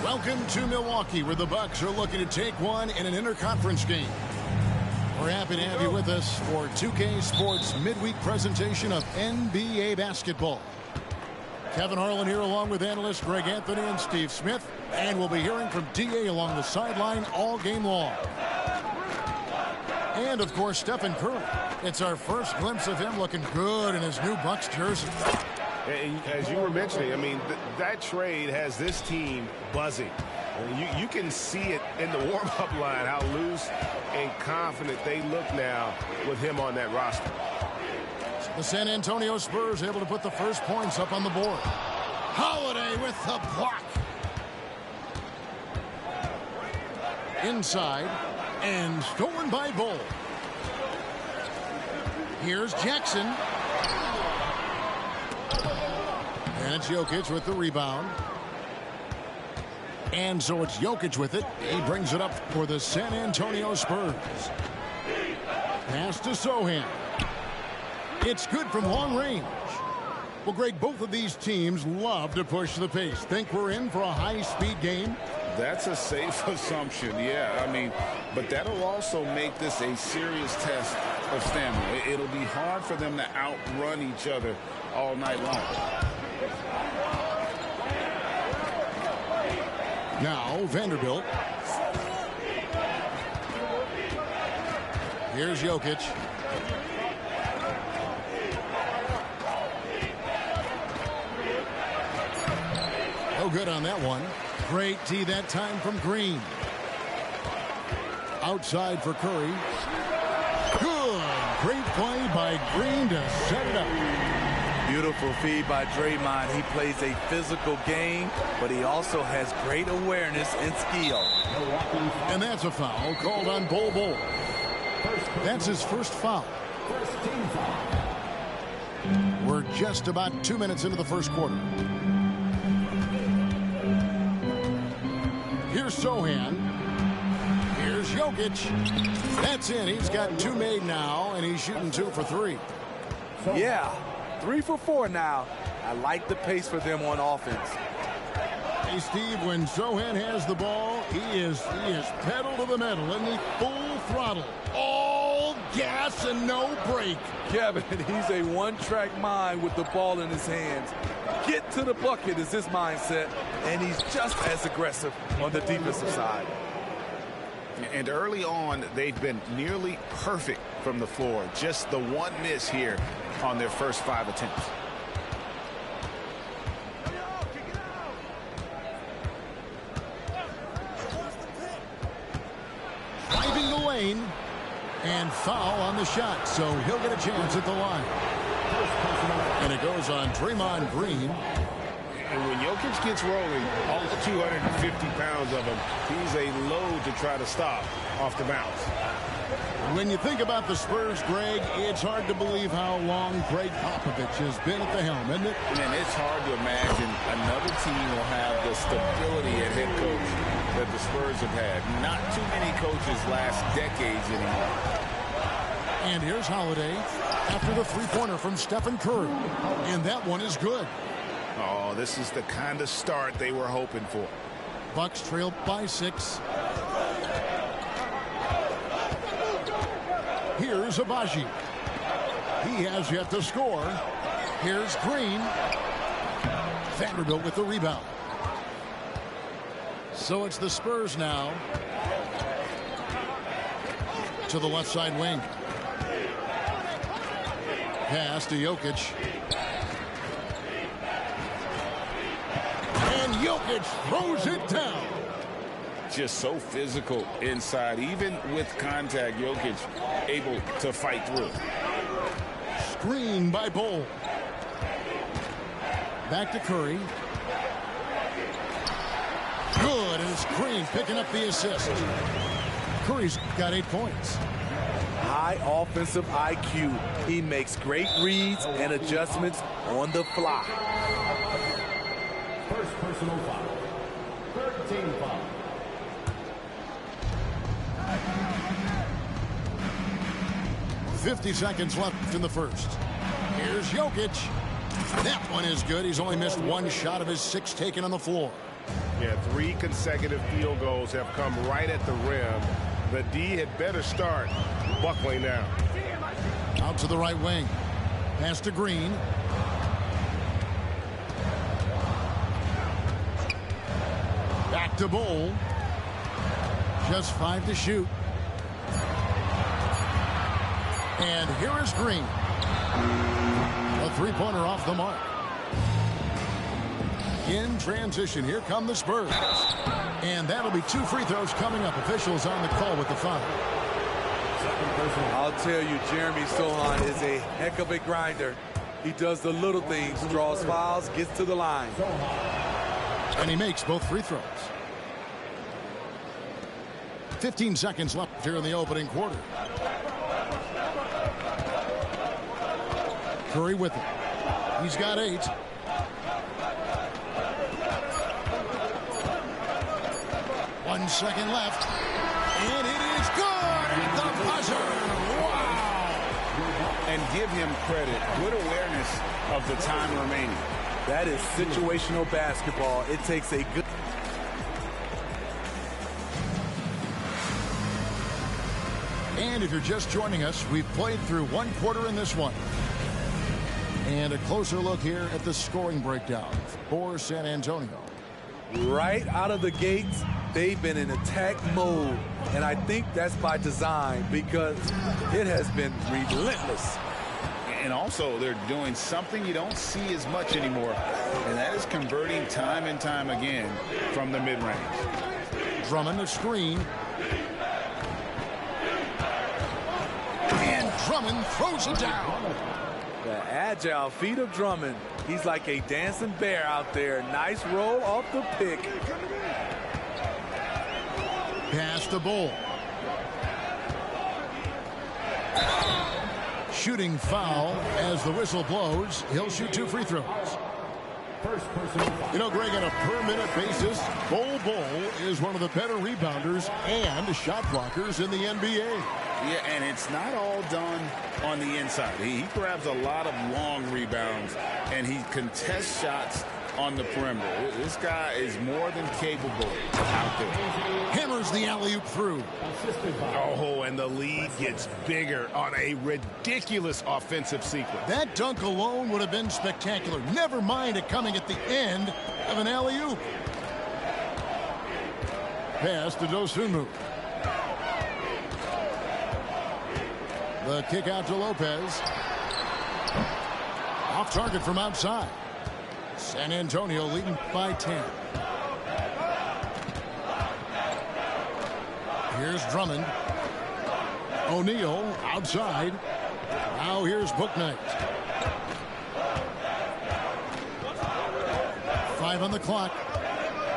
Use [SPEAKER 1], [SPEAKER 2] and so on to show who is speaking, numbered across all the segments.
[SPEAKER 1] Welcome to Milwaukee, where the Bucks are looking to take one in an interconference game. We're happy to have you with us for 2K Sports midweek presentation of NBA basketball. Kevin Harlan here along with analysts Greg Anthony and Steve Smith, and we'll be hearing from DA along the sideline all game long. And of course Stephen Curry. It's our first glimpse of him looking good in his new Bucks jersey.
[SPEAKER 2] As you were mentioning, I mean, that trade has this team buzzing. You can see it in the warm-up line, how loose and confident they look now with him on that roster.
[SPEAKER 1] The San Antonio Spurs able to put the first points up on the board. Holiday with the block. Inside, and stolen by Bull. Here's Jackson. And it's Jokic with the rebound. And so it's Jokic with it. He brings it up for the San Antonio Spurs. Pass to Sohan. It's good from long range. Well, Greg, both of these teams love to push the pace. Think we're in for a high-speed game?
[SPEAKER 3] That's a safe assumption, yeah. I mean, but that'll also make this a serious test of stamina. It'll be hard for them to outrun each other all night long.
[SPEAKER 1] Now, Vanderbilt. Here's Jokic. No good on that one. Great tee that time from Green. Outside for Curry. Good. Great play by Green to set it up.
[SPEAKER 4] Beautiful feed by Draymond. He plays a physical game, but he also has great awareness and skill.
[SPEAKER 1] And that's a foul called on Bol Bol. That's his first foul. We're just about 2 minutes into the first quarter. Here's Sohan. Here's Jokic. That's in. He's got two made now, and he's shooting 2 for 3.
[SPEAKER 4] Yeah. 3 for 4 now. I like the pace for them on offense.
[SPEAKER 1] Hey, Steve, when Sohan has the ball, he is pedal to the metal, isn't he? Full throttle. All gas and no brake.
[SPEAKER 4] Kevin, he's a one-track mind with the ball in his hands. Get to the bucket is his mindset, and he's just as aggressive on the defensive side.
[SPEAKER 3] And early on, they've been nearly perfect from the floor. Just the one miss here on their first 5 attempts.
[SPEAKER 1] Driving the lane, and foul on the shot, so he'll get a chance at the line. And it goes on Draymond Green.
[SPEAKER 2] And when Jokic gets rolling, all 250 pounds of him, he's a load to try to stop off the bounce.
[SPEAKER 1] When you think about the Spurs, Greg, it's hard to believe how long Greg Popovich has been at the helm, isn't it?
[SPEAKER 3] And it's hard to imagine another team will have the stability at head coach that the Spurs have had. Not too many coaches last decades anymore.
[SPEAKER 1] And here's Holiday after the three-pointer from Stephen Curry. And that one is good.
[SPEAKER 3] Oh, this is the kind of start they were hoping for.
[SPEAKER 1] Bucks trail by 6. Here's Abaji. He has yet to score. Here's Green. Vanderbilt with the rebound. So it's the Spurs now to the left side wing. Pass to Jokic. And Jokic throws it down.
[SPEAKER 3] Just so physical inside. Even with contact, Jokic able to fight through.
[SPEAKER 1] screen by Bowl. Back to Curry. Good, and it's Green picking up the assist. Curry's got 8 points.
[SPEAKER 4] High offensive IQ. He makes great reads and adjustments on the fly.
[SPEAKER 5] First personal foul. 13 foul.
[SPEAKER 1] .50 seconds left in the first. Here's Jokic. That one is good. He's only missed 1 shot of his 6 taken on the floor.
[SPEAKER 2] Yeah, 3 consecutive field goals have come right at the rim. The D had better start buckling now.
[SPEAKER 1] Out to the right wing. Pass to Green. Back to Bowl. Just 5 to shoot. And here is Green. A 3-pointer off the mark. In transition, here come the Spurs. And that'll be 2 free throws coming up. Officials on the call with the foul.
[SPEAKER 4] I'll tell you, Jeremy Sohan is a heck of a grinder. He does the little things, draws fouls, gets to the line.
[SPEAKER 1] And he makes both free throws. 15 seconds left here in the opening quarter. Curry with it. He's got 8. One second left. And it is good at the buzzer. Wow.
[SPEAKER 3] And give him credit. Good awareness of the time remaining.
[SPEAKER 4] That is situational basketball. It takes a good...
[SPEAKER 1] And if you're just joining us, we've played through 1 quarter in this one. And a closer look here at the scoring breakdown for San Antonio.
[SPEAKER 4] Right out of the gates, they've been in attack mode. And I think that's by design because it has been relentless.
[SPEAKER 3] And also, they're doing something you don't see as much anymore, and that is converting time and time again from the mid-range.
[SPEAKER 1] Drummond a screen. And Drummond throws it down.
[SPEAKER 4] The agile feet of Drummond. He's like a dancing bear out there. Nice roll off the pick.
[SPEAKER 1] Pass to Bowl. Shooting foul as the whistle blows. He'll shoot 2 free throws.
[SPEAKER 5] First personal foul.
[SPEAKER 1] You know, Greg, on a per-minute basis, Bol is one of the better rebounders and shot blockers in the NBA.
[SPEAKER 3] Yeah, and it's not all done on the inside. He grabs a lot of long rebounds, and he contests shots on the perimeter. This guy is more than capable out there.
[SPEAKER 1] Hammers the alley-oop through.
[SPEAKER 2] Oh, and the lead gets bigger on a ridiculous offensive sequence.
[SPEAKER 1] That dunk alone would have been spectacular. Never mind it coming at the end of an alley-oop. Pass to Dosunmu. The kick out to Lopez. Off target from outside. San Antonio leading by 10. Here's Drummond. O'Neal outside. Now here's Bouknight. 5 on the clock.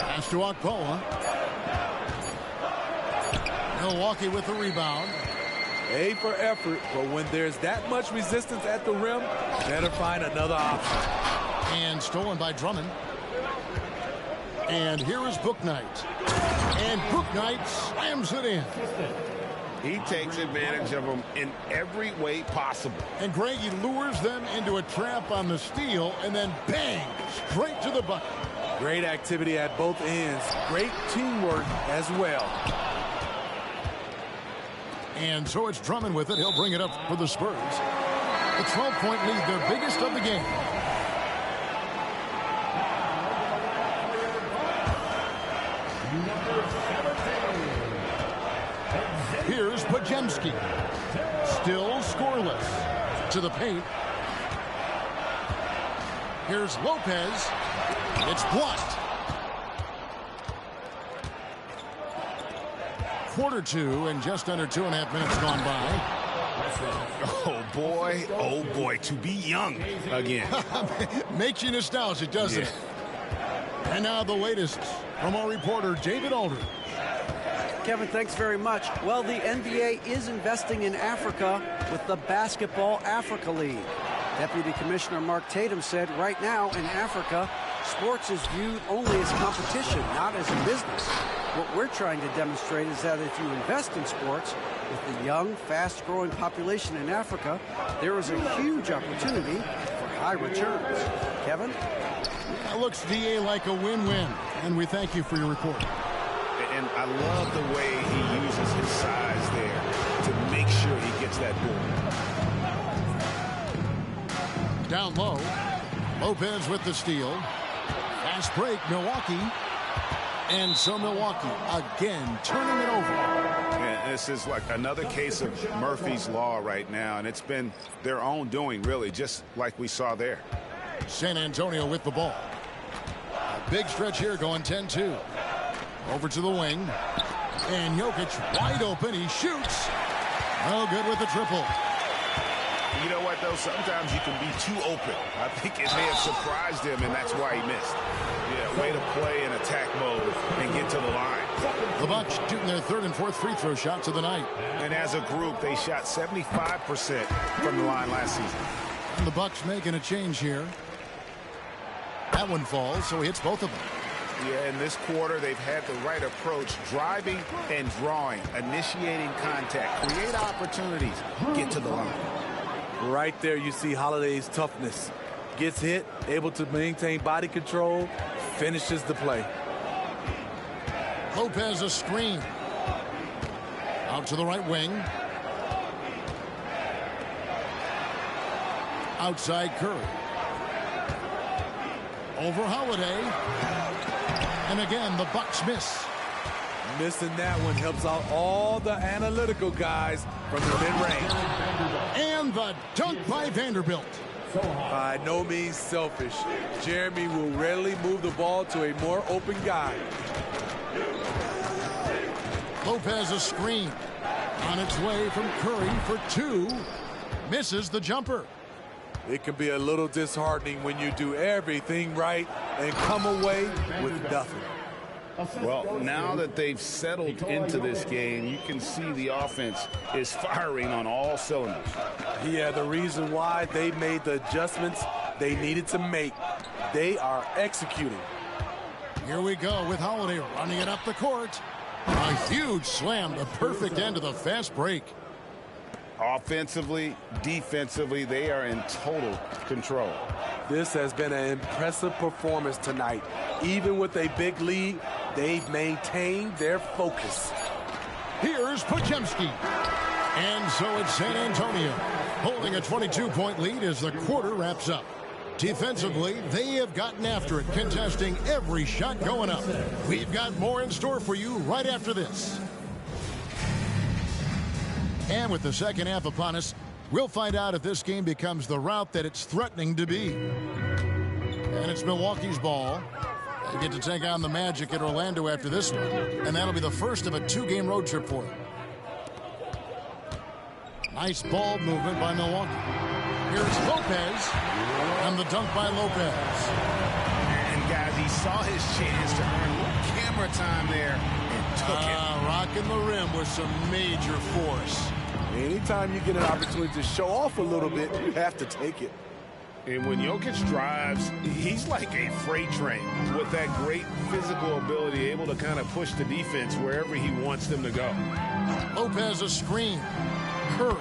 [SPEAKER 1] Pass to Okpala. Milwaukee with the rebound.
[SPEAKER 4] A for effort, but when there's that much resistance at the rim, better find another option.
[SPEAKER 1] And stolen by Drummond. And here is Bouknight. And Bouknight slams it in.
[SPEAKER 2] He takes advantage of them in every way possible.
[SPEAKER 1] And Greg, he lures them into a trap on the steal, and then bang, straight to the bucket.
[SPEAKER 4] Great activity at both ends. Great teamwork as well.
[SPEAKER 1] And so it's Drummond with it. He'll bring it up for the Spurs. The 12-point lead, their biggest of the game. Here's Podziemski. Still scoreless. To the paint. Here's Lopez. It's blocked. Quarter 2 and just under 2.5 minutes gone by.
[SPEAKER 2] Oh boy, to be young again.
[SPEAKER 1] Makes you nostalgic, doesn't it? And now the latest from our reporter, David Aldridge.
[SPEAKER 6] Kevin, thanks very much. Well, the NBA is investing in Africa with the Basketball Africa League. Deputy Commissioner Mark Tatum said right now in Africa, sports is viewed only as competition, not as a business. What we're trying to demonstrate is that if you invest in sports, with the young, fast-growing population in Africa, there is a huge opportunity for high returns. Kevin?
[SPEAKER 1] That looks, DA, like a win-win, and we thank you for your report.
[SPEAKER 2] And I love the way he uses his size there to make sure he gets that ball.
[SPEAKER 1] Down low, Lopez with the steal. Fast break, Milwaukee. And so Milwaukee again turning it over.
[SPEAKER 2] And this is like another case of Murphy's Law right now, and it's been their own doing, really, just like we saw there.
[SPEAKER 1] San Antonio with the ball. A big stretch here going 10-2. Over to the wing. And Jokic wide open. He shoots. Oh, good with the triple.
[SPEAKER 2] You know what, though? Sometimes you can be too open. I think it may have surprised him, and that's why he missed. Yeah, way to play in attack mode and get to the line.
[SPEAKER 1] The Bucks shooting their third and fourth free throw shots of the night.
[SPEAKER 2] And as a group, they shot 75% from the line last season.
[SPEAKER 1] And the Bucks making a change here. That one falls, so he hits both of them.
[SPEAKER 2] Yeah, in this quarter, they've had the right approach, driving and drawing, initiating contact, create opportunities, get to the line.
[SPEAKER 4] Right there, you see Holiday's toughness. Gets hit, able to maintain body control, finishes the play.
[SPEAKER 1] Lopez a screen. Out to the right wing. Outside Curry. Over Holiday. And again, the Bucks miss.
[SPEAKER 4] Missing that one helps out all the analytical guys from the mid-range.
[SPEAKER 1] And the dunk by Vanderbilt.
[SPEAKER 4] By no means selfish. Jeremy will rarely move the ball to a more open guy.
[SPEAKER 1] Lopez a screen. On its way from Curry for two. Misses the jumper.
[SPEAKER 4] It can be a little disheartening when you do everything right and come away with nothing.
[SPEAKER 3] Well, now that they've settled into this game, you can see the offense is firing on all cylinders.
[SPEAKER 4] Yeah, the reason why they made the adjustments they needed to make. They are executing.
[SPEAKER 1] Here we go with Holiday running it up the court. A huge slam, the perfect end of the fast break.
[SPEAKER 3] Offensively, defensively, they are in total control.
[SPEAKER 4] This has been an impressive performance tonight. Even with a big lead, they've maintained their focus.
[SPEAKER 1] Here's Podziemski. And so it's San Antonio holding a 22-point lead as the quarter wraps up. Defensively, they have gotten after it, contesting every shot going up. We've got more in store for you right after this. And with the second half upon us, we'll find out if this game becomes the route that it's threatening to be. And it's Milwaukee's ball. They get to take on the Magic at Orlando after this one. And that'll be the first of a two-game road trip for them. Nice ball movement by Milwaukee. Here's Lopez. And the dunk by Lopez.
[SPEAKER 2] And, guys, he saw his chance to earn a little camera time there and took it.
[SPEAKER 1] Rocking the rim with some major force.
[SPEAKER 4] Anytime you get an opportunity to show off a little bit, you have to take it.
[SPEAKER 2] And when Jokic drives, he's like a freight train with that great physical ability, able to kind of push the defense wherever he wants them to go.
[SPEAKER 1] Lopez a screen. Curry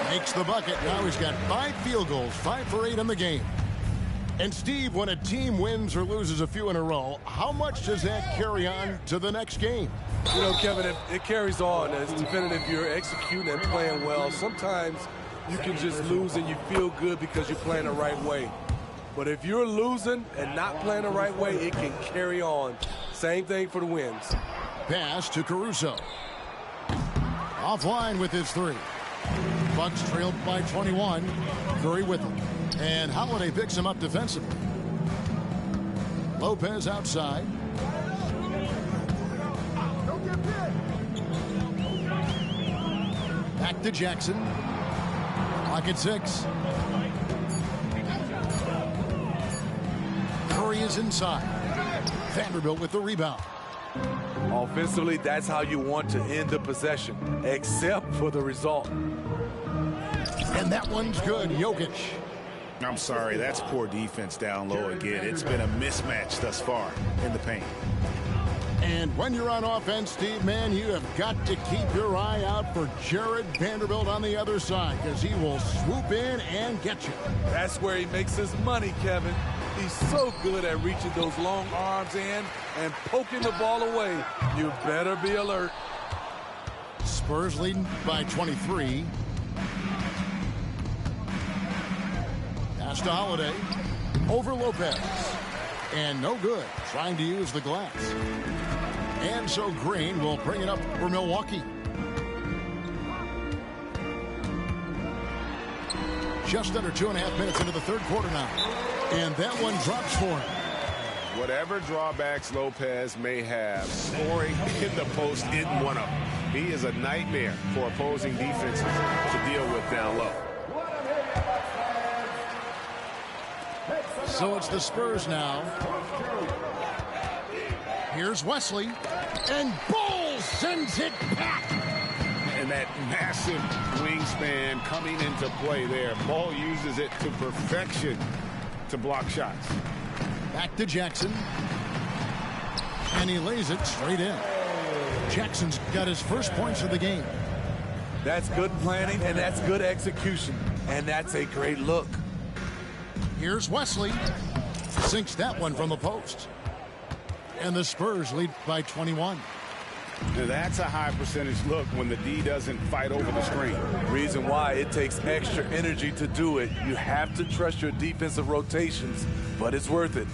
[SPEAKER 1] makes the bucket. Now he's got 5 field goals, 5 for 8 in the game. And Steve, when a team wins or loses a few in a row, how much does that carry on to the next game?
[SPEAKER 4] You know, Kevin, it carries on. It's depending if you're executing and playing well. Sometimes you can just lose and you feel good because you're playing the right way. But if you're losing and not playing the right way, it can carry on. Same thing for the wins.
[SPEAKER 1] Pass to Caruso. Offline with his 3. Bucks trailed by 21. Curry with him. And Holiday picks him up defensively. Lopez outside. Back to Jackson. Clock at 6. Curry is inside. Vanderbilt with the rebound.
[SPEAKER 4] Offensively, that's how you want to end the possession, except for the result.
[SPEAKER 1] And that one's good. Jokic.
[SPEAKER 3] I'm sorry, that's poor defense down low again. It's been a mismatch thus far in the paint.
[SPEAKER 1] And when you're on offense, Steve, man, you have got to keep your eye out for Jared Vanderbilt on the other side, because he will swoop in and get you.
[SPEAKER 4] That's where he makes his money, Kevin. He's so good at reaching those long arms in and poking the ball away. You better be alert.
[SPEAKER 1] Spurs leading by 23. Pass to Holiday. Over Lopez. And no good. Trying to use the glass. And so Green will bring it up for Milwaukee. Just under 2.5 minutes into the third quarter now. And that one drops for him.
[SPEAKER 2] Whatever drawbacks Lopez may have, scoring in the post isn't one of them. He is a nightmare for opposing defenses to deal with down low.
[SPEAKER 1] So it's the Spurs now. Here's Wesley. And Ball sends it back.
[SPEAKER 3] And that massive wingspan coming into play there. Ball uses it to perfection to block shots.
[SPEAKER 1] Back to Jackson. And he lays it straight in. Jackson's got his first points of the game.
[SPEAKER 4] That's good planning, and that's good execution. And that's a great look.
[SPEAKER 1] Here's Wesley. Sinks that one from the post. And the Spurs lead by 21.
[SPEAKER 3] Now that's a high percentage look when the D doesn't fight over the screen.
[SPEAKER 4] Reason why it takes extra energy to do it. You have to trust your defensive rotations, but it's worth it.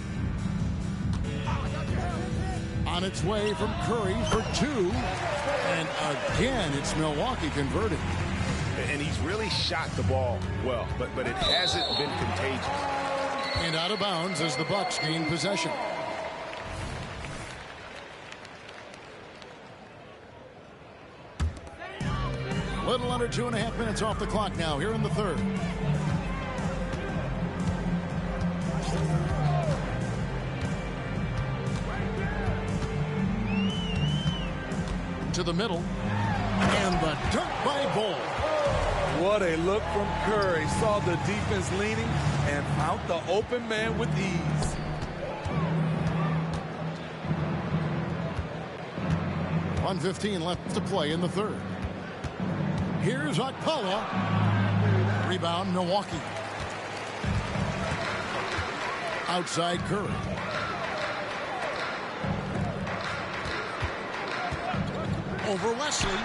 [SPEAKER 1] On its way from Curry for 2. And again, it's Milwaukee converting.
[SPEAKER 2] And he's really shot the ball well, but it hasn't been contagious.
[SPEAKER 1] And out of bounds as the Bucks gain possession. Little under 2.5 minutes off the clock now here in the third. To the middle. And the dunk by Ball.
[SPEAKER 4] What a look from Curry. Saw the defense leaning and found the open man with ease.
[SPEAKER 1] .115 left to play in the third. Here's Okpala. Rebound, Milwaukee. Outside Curry. Over Wesley.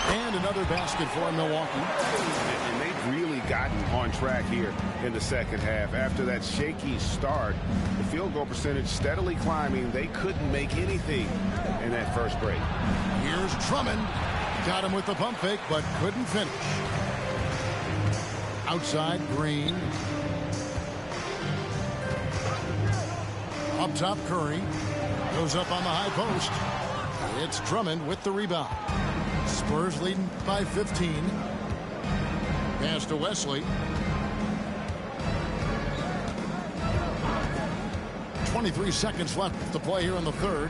[SPEAKER 1] And another basket for Milwaukee.
[SPEAKER 2] And they've really gotten on track here in the second half. After that shaky start, the field goal percentage steadily climbing. They couldn't make anything in that first break.
[SPEAKER 1] Here's Drummond. Got him with the pump fake, but couldn't finish. Outside Green. Up top Curry. Goes up on the high post. It's Drummond with the rebound. Spurs leading by 15. Pass to Wesley. 23 seconds left to play here in the third.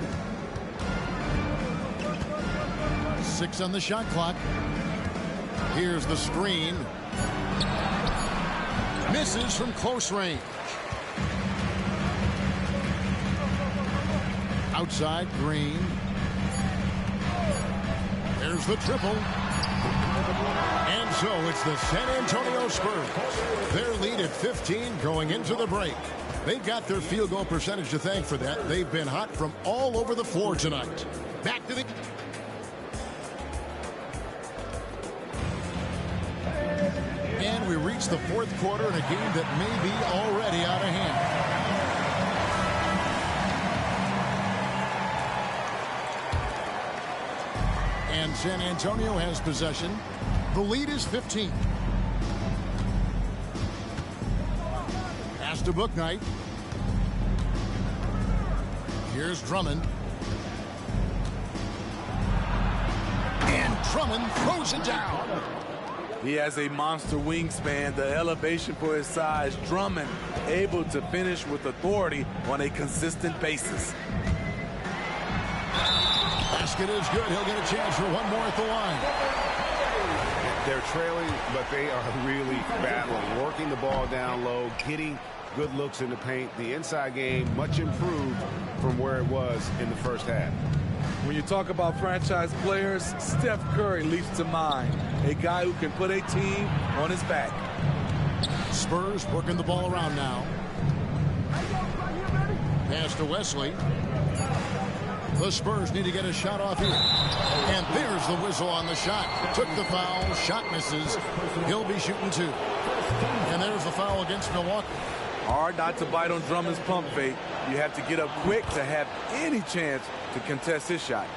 [SPEAKER 1] 6 on the shot clock. Here's the screen. Misses from close range. Outside Green. There's the triple. And so it's the San Antonio Spurs. Their lead at 15 going into the break. They've got their field goal percentage to thank for that. They've been hot from all over the floor tonight. Back to the... And we reach the fourth quarter in a game that may be already out of hand. And San Antonio has possession. The lead is 15. Pass to Bouknight. Here's Drummond. And Drummond throws it down.
[SPEAKER 4] He has a monster wingspan, the elevation for his size. Drummond able to finish with authority on a consistent basis.
[SPEAKER 1] Basket is good. He'll get a chance for one more at the line.
[SPEAKER 2] They're trailing, but they are really battling, working the ball down low, getting good looks in the paint. The inside game much improved from where it was in the first half.
[SPEAKER 4] When you talk about franchise players, Steph Curry leaps to mind. A guy who can put a team on his back.
[SPEAKER 1] Spurs working the ball around now. Pass to Wesley. The Spurs need to get a shot off here. And there's the whistle on the shot. Took the foul. Shot misses. He'll be shooting two. And there's the foul against Milwaukee.
[SPEAKER 4] Hard not to bite on Drummond's pump fake. You have to get up quick to have any chance to contest his shot.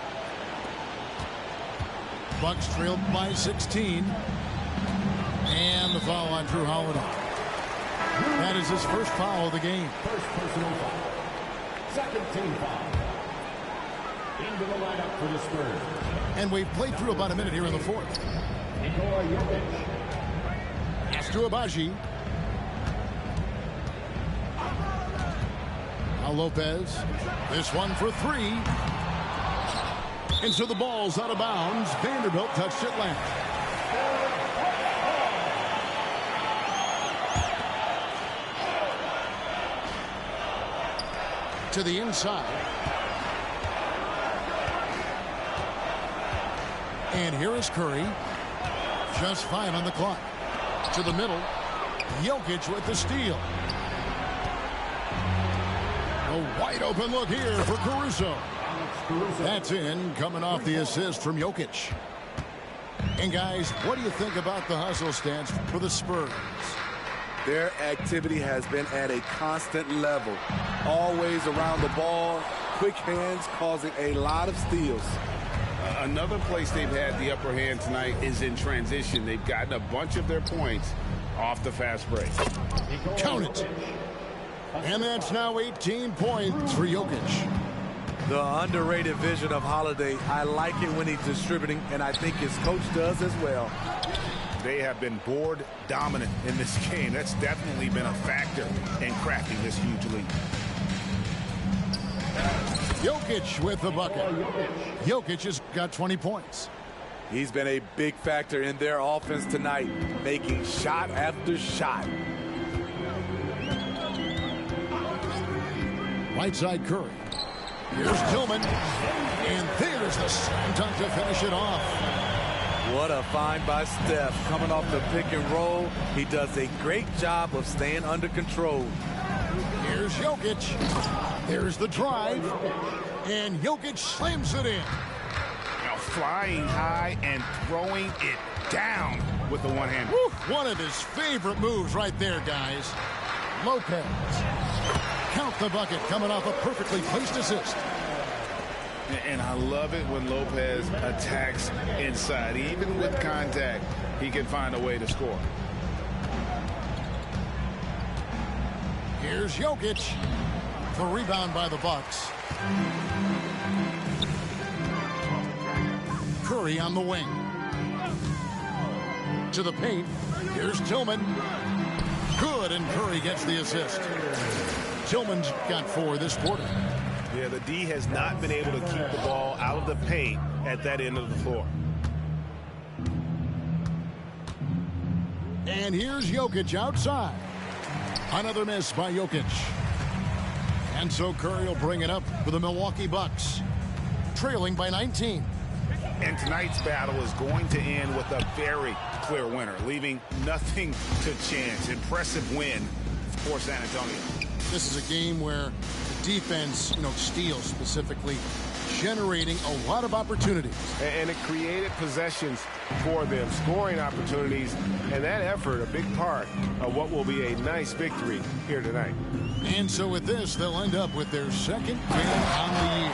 [SPEAKER 1] Bucks trailed by 16. And the foul on Drew Holiday. That is his first foul of the game.
[SPEAKER 5] First personal foul. Second team foul. Into the lineup for the Spurs.
[SPEAKER 1] And we've played through about a minute here in the fourth.
[SPEAKER 5] Nikola Jokic.
[SPEAKER 1] Pass to Abaji. Now Lopez. This one for three. And so the ball's out of bounds. Vanderbilt touched it last. To the inside. And here is Curry. Just 5 on the clock. To the middle. Jokic with the steal. A wide open look here for Caruso. That's in, coming off the assist from Jokic. And guys, what do you think about the hustle stance for the Spurs?
[SPEAKER 4] Their activity has been at a constant level. Always around the ball. Quick hands causing a lot of steals.
[SPEAKER 3] Another place they've had the upper hand tonight is in transition. They've gotten a bunch of their points off the fast break.
[SPEAKER 1] Count it. And that's now 18 points for Jokic.
[SPEAKER 4] The underrated vision of Holiday. I like it when he's distributing, and I think his coach does as well.
[SPEAKER 3] They have been board dominant in this game. That's definitely been a factor in crafting this huge lead.
[SPEAKER 1] Jokic with the bucket. Jokic has got 20 points.
[SPEAKER 4] He's been a big factor in their offense tonight, making shot after shot.
[SPEAKER 1] Right side Curry. Here's Tillman. And there's the slam dunk to finish it off.
[SPEAKER 4] What a find by Steph. Coming off the pick and roll, he does a great job of staying under control.
[SPEAKER 1] Here's Jokic. There's the drive. And Jokic slams it in.
[SPEAKER 3] Now flying high and throwing it down with the one-hand.
[SPEAKER 1] One of his favorite moves right there, guys. Lopez. Count the bucket, coming off a perfectly placed assist.
[SPEAKER 3] And I love it when Lopez attacks inside. Even with contact, he can find a way to score.
[SPEAKER 1] Here's Jokic. The rebound by the Bucks. Curry on the wing. To the paint. Here's Tillman. Good, and Curry gets the assist. Tillman's got 4 this quarter.
[SPEAKER 2] Yeah, the D has not been able to keep the ball out of the paint at that end of the floor.
[SPEAKER 1] And here's Jokic outside. Another miss by Jokic. And so Curry will bring it up for the Milwaukee Bucks, trailing by 19.
[SPEAKER 3] And tonight's battle is going to end with a very clear winner, leaving nothing to chance. Impressive win for San Antonio.
[SPEAKER 1] This is a game where the defense, steals specifically, generating a lot of opportunities.
[SPEAKER 2] And it created possessions for them, scoring opportunities, and that effort a big part of what will be a nice victory here tonight.
[SPEAKER 1] And so with this, they'll end up with their second win on the year.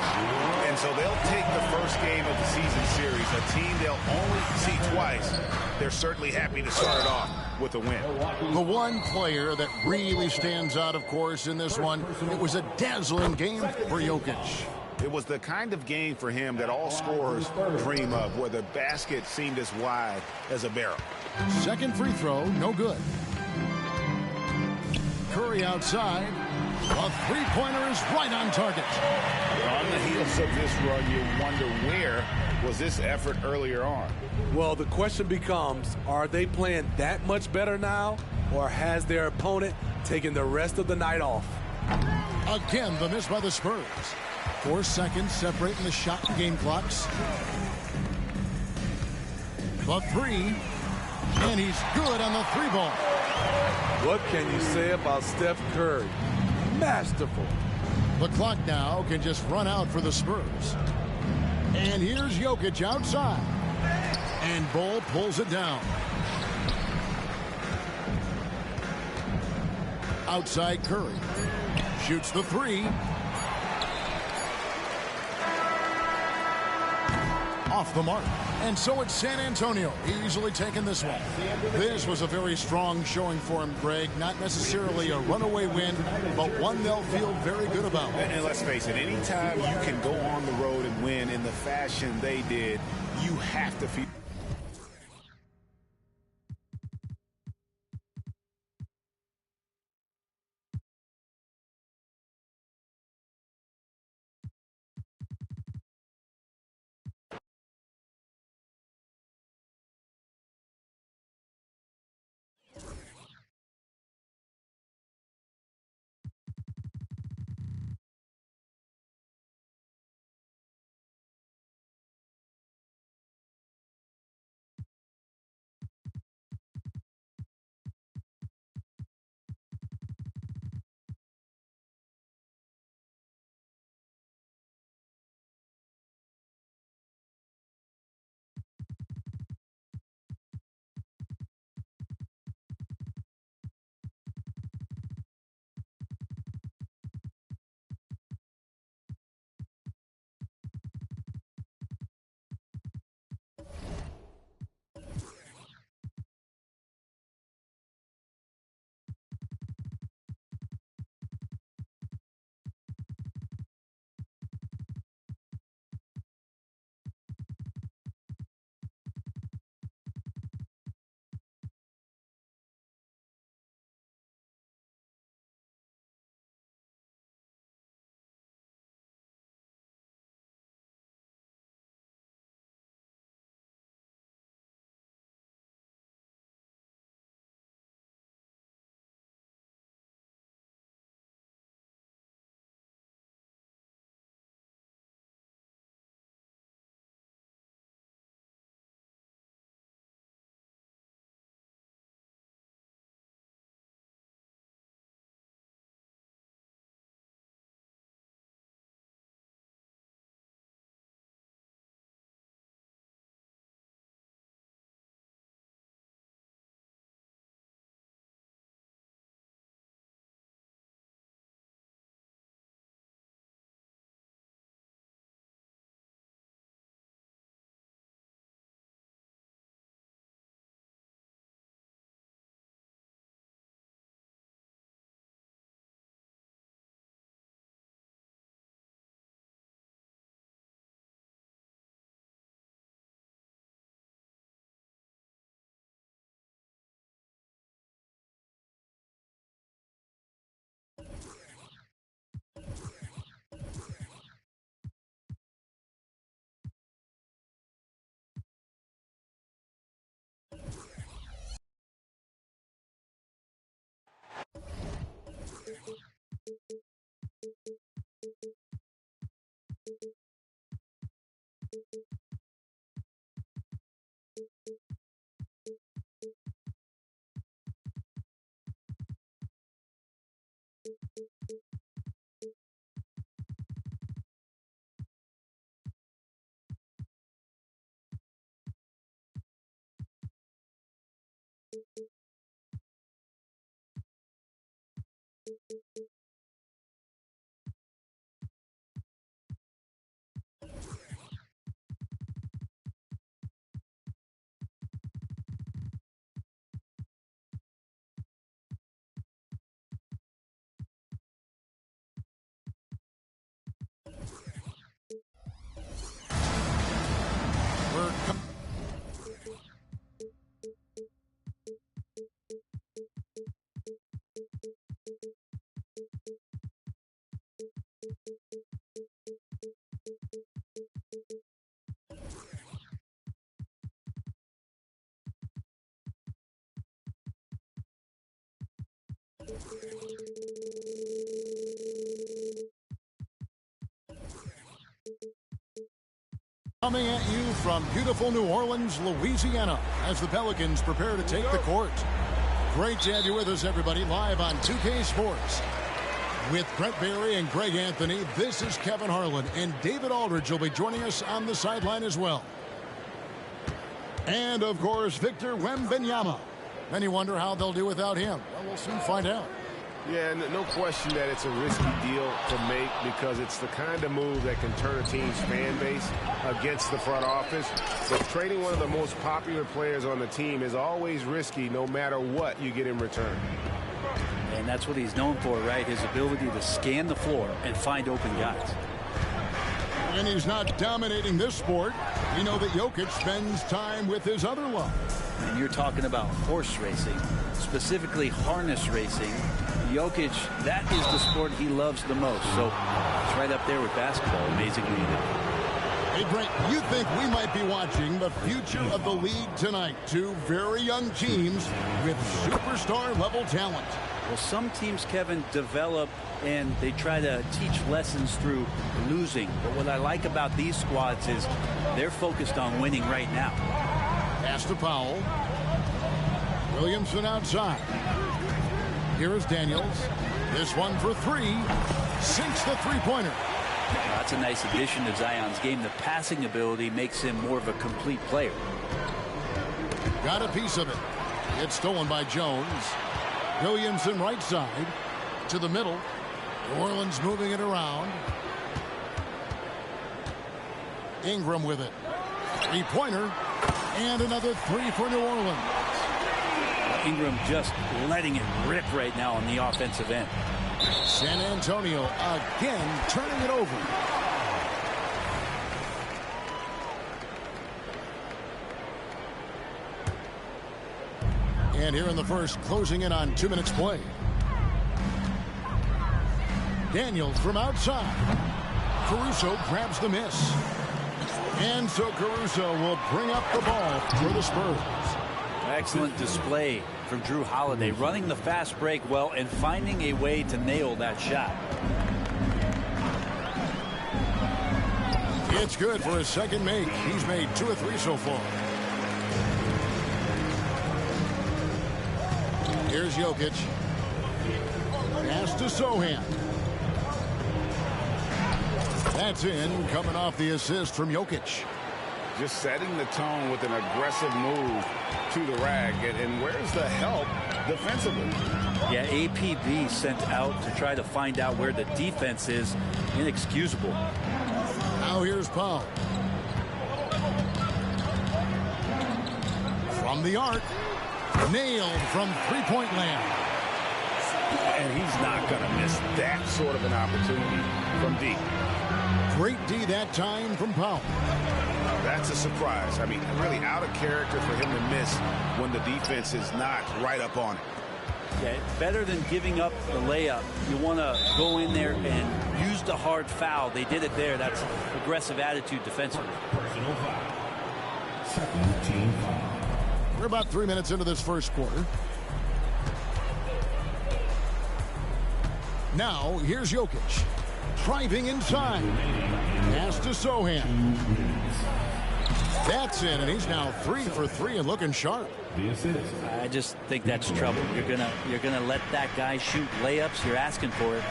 [SPEAKER 3] And so they'll take the first game of the season series, a team they'll only see twice. They're certainly happy to start it off with a win.
[SPEAKER 1] The one player that really stands out, of course, in this one, it was a dazzling game for Jokic.
[SPEAKER 2] It was the kind of game for him that all scorers dream of, where the basket seemed as wide as a barrel.
[SPEAKER 1] Second free throw, no good. Curry outside. A three-pointer is right on target.
[SPEAKER 3] On the heels of this run, you wonder where was this effort earlier on?
[SPEAKER 4] Well, the question becomes, are they playing that much better now, or has their opponent taken the rest of the night off?
[SPEAKER 1] Again, the miss by the Spurs. 4 seconds separating the shot and game clocks. The three, and he's good on the three ball.
[SPEAKER 4] What can you say about Steph Curry? Masterful.
[SPEAKER 1] The clock now can just run out for the Spurs. And here's Jokic outside. And Bull pulls it down. Outside Curry. Shoots the three. Off the mark. And so it's San Antonio easily taking this one. This was a very strong showing for him, Greg. Not necessarily a runaway win, but one they'll feel very good about.
[SPEAKER 3] And let's face it, anytime you can go on the road and win in the fashion they did, you have to feel.
[SPEAKER 1] Coming at you from beautiful New Orleans, Louisiana, as the Pelicans prepare to take the court. Great to have you with us, everybody, live on 2K Sports. With Brett Barry and Greg Anthony, this is Kevin Harlan, and David Aldridge will be joining us on the sideline as well. And, of course, Victor Wembanyama. Many wonder how they'll do without him. Well, we'll soon find out.
[SPEAKER 2] Yeah, no question that it's a risky deal to make because it's the kind of move that can turn a team's fan base against the front office. But trading one of the most popular players on the team is always risky no matter what you get in return.
[SPEAKER 7] And that's what he's known for, right? His ability to scan the floor and find open guys.
[SPEAKER 1] When he's not dominating this sport, we know that Jokic spends time with his other love.
[SPEAKER 7] And you're talking about horse racing, specifically harness racing. Jokic, that is the sport he loves the most. So it's right up there with basketball, amazingly enough.
[SPEAKER 1] Hey, Brent, you think we might be watching the future of the league tonight? Two very young teams with superstar-level talent.
[SPEAKER 7] Well, some teams, Kevin, develop and they try to teach lessons through losing. But what I like about these squads is they're focused on winning right now.
[SPEAKER 1] Pass to Powell. Williamson outside. Here is Daniels. This one for three. Sinks the three-pointer.
[SPEAKER 7] That's a nice addition to Zion's game. The passing ability makes him more of a complete player.
[SPEAKER 1] Got a piece of it. It's stolen by Jones. Williamson right side to the middle. New Orleans moving it around. Ingram with it. Three-pointer. And another three for New Orleans.
[SPEAKER 7] Ingram just letting it rip right now on the offensive end.
[SPEAKER 1] San Antonio again turning it over. And here in the first, closing in on 2 minutes play. Daniels from outside. Caruso grabs the miss. And so Caruso will bring up the ball for the Spurs.
[SPEAKER 7] Excellent display from Drew Holiday, running the fast break well and finding a way to nail that shot.
[SPEAKER 1] It's good for his second make. He's made 2 or 3 so far. Here's Jokic. Pass to Sohan. That's in, coming off the assist from Jokic.
[SPEAKER 3] Just setting the tone with an aggressive move to the rack. And where's the help defensively?
[SPEAKER 7] Yeah, APB sent out to try to find out where the defense is. Inexcusable.
[SPEAKER 1] Now here's Powell. From the arc. Nailed from three-point land.
[SPEAKER 3] And he's not going to miss that sort of an opportunity from deep.
[SPEAKER 1] Great D that time from Powell.
[SPEAKER 2] That's a surprise. I mean, really out of character for him to miss when the defense is not right up on it.
[SPEAKER 7] Yeah, better than giving up the layup. You want to go in there and use the hard foul. They did it there. That's aggressive attitude defensively.
[SPEAKER 5] Personal foul. Second team foul.
[SPEAKER 1] We're about 3 minutes into this first quarter. Now, here's Jokic. Driving inside. Pass to Sohan. That's in, and he's now 3 for 3 and looking sharp.
[SPEAKER 7] I just think that's trouble. You're gonna let that guy shoot layups. You're asking for it.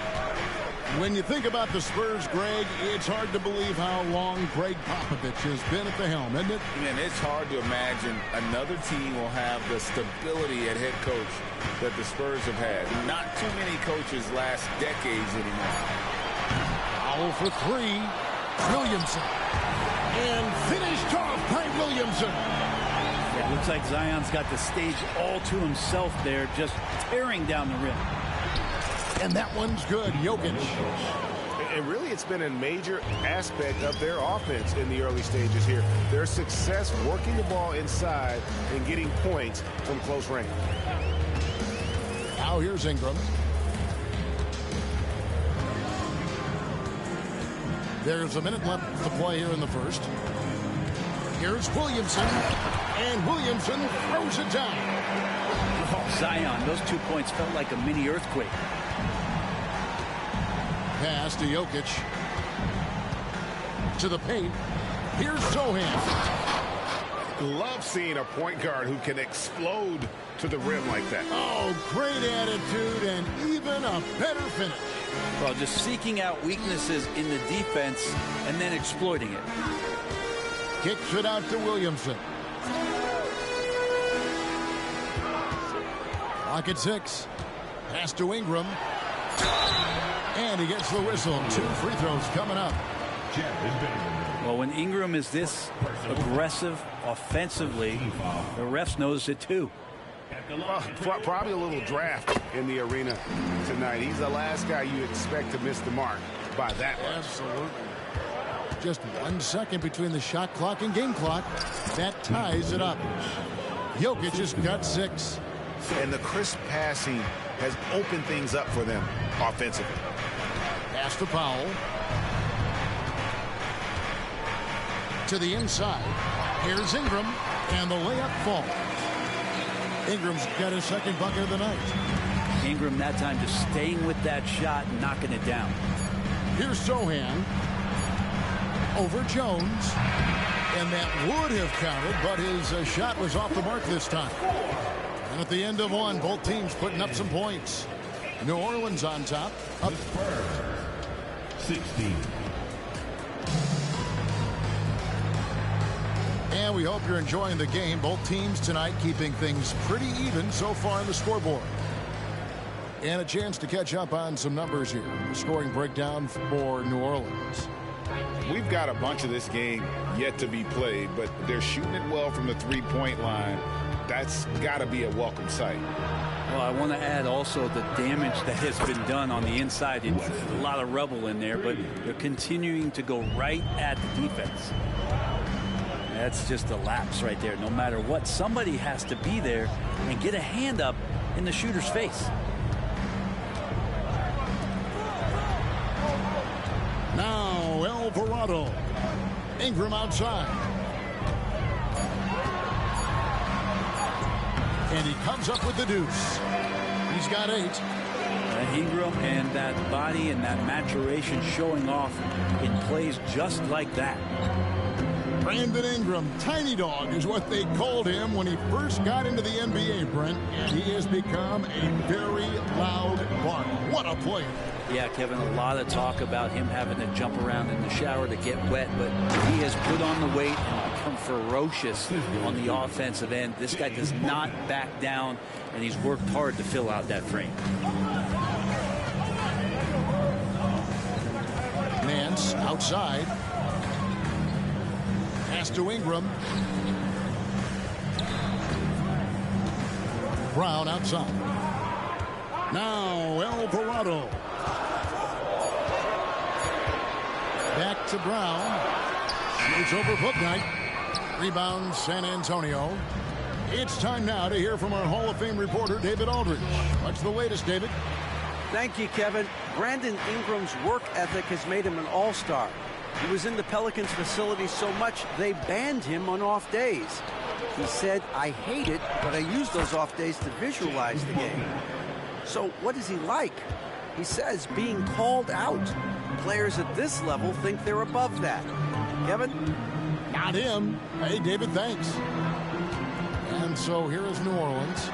[SPEAKER 1] When you think about the Spurs, Greg, it's hard to believe how long Greg Popovich has been at the helm, isn't it?
[SPEAKER 3] And it's hard to imagine another team will have the stability at head coach that the Spurs have had. Not too many coaches last decades anymore.
[SPEAKER 1] Foul for 3. Williamson. And finished off by Williamson.
[SPEAKER 7] Yeah, looks like Zion's got the stage all to himself there, just tearing down the rim.
[SPEAKER 1] And that one's good. Jokic.
[SPEAKER 2] And really, it's been a major aspect of their offense in the early stages here. Their success working the ball inside and getting points from close range.
[SPEAKER 1] Now here's Ingram. There's a minute left to play here in the first. Here's Williamson. And Williamson throws it down.
[SPEAKER 7] Oh, Zion, those 2 points felt like a mini earthquake.
[SPEAKER 1] Pass to Jokic. To the paint. Here's Sohan.
[SPEAKER 2] Love seeing a point guard who can explode to the rim like that.
[SPEAKER 1] Oh, great attitude and even a better finish.
[SPEAKER 7] Well, just seeking out weaknesses in the defense and then exploiting it.
[SPEAKER 1] Kicks it out to Williamson. Clock at 6. Pass to Ingram. And he gets the whistle. 2 free throws coming up.
[SPEAKER 7] Well, when Ingram is this offensively, the refs notice it too.
[SPEAKER 2] Probably a little draft in the arena tonight. He's the last guy you expect to miss the mark by that much.
[SPEAKER 1] Absolutely. Just 1 second between the shot clock and game clock. That ties it up. Jokic has got 6.
[SPEAKER 2] And the crisp passing has opened things up for them offensively.
[SPEAKER 1] Pass to Powell. To the inside. Here's Ingram. And the layup falls. Ingram's got his second bucket of the night.
[SPEAKER 7] Ingram that time just staying with that shot and knocking it down.
[SPEAKER 1] Here's Sohan. Over Jones. And that would have counted, but his shot was off the mark this time. And at the end of 1, both teams putting up some points. New Orleans on top. Up
[SPEAKER 5] 16.
[SPEAKER 1] And we hope you're enjoying the game. Both teams tonight keeping things pretty even so far on the scoreboard. And a chance to catch up on some numbers here. Scoring breakdown for New Orleans.
[SPEAKER 3] We've got a bunch of this game yet to be played, but they're shooting it well from the three-point line. That's got to be a welcome sight.
[SPEAKER 7] Well, I want to add also the damage that has been done on the inside. It's a lot of rubble in there, but they're continuing to go right at the defense. That's just a lapse right there. No matter what, somebody has to be there and get a hand up in the shooter's face.
[SPEAKER 1] Now Alvarado. Ingram outside. And he comes up with the deuce. He's got 8.
[SPEAKER 7] Ingram and that body and that maturation showing off in plays just like that.
[SPEAKER 1] Brandon Ingram, tiny dog is what they called him when he first got into the NBA, Brent. And he has become a very loud bark. What a player.
[SPEAKER 7] Yeah, Kevin, a lot of talk about him having to jump around in the shower to get wet, but he has put on the weight and become ferocious on the offensive end. This guy does not back down, and he's worked hard to fill out that frame.
[SPEAKER 1] Nance outside. Pass to Ingram. Brown outside. Now Alvarado. Back to Brown. Shoots over Booknight. Rebound San Antonio. It's time now to hear from our Hall of Fame reporter, David Aldridge. What's the latest, David?
[SPEAKER 6] Thank you, Kevin. Brandon Ingram's work ethic has made him an all-star. He was in the Pelicans facility so much they banned him on off days. He said, "I hate it, but I use those off days to visualize the game." So what is he like? He says being called out. Players at this level think they're above that. Kevin?
[SPEAKER 1] Not him. Hey, David, thanks. And so here is New Orleans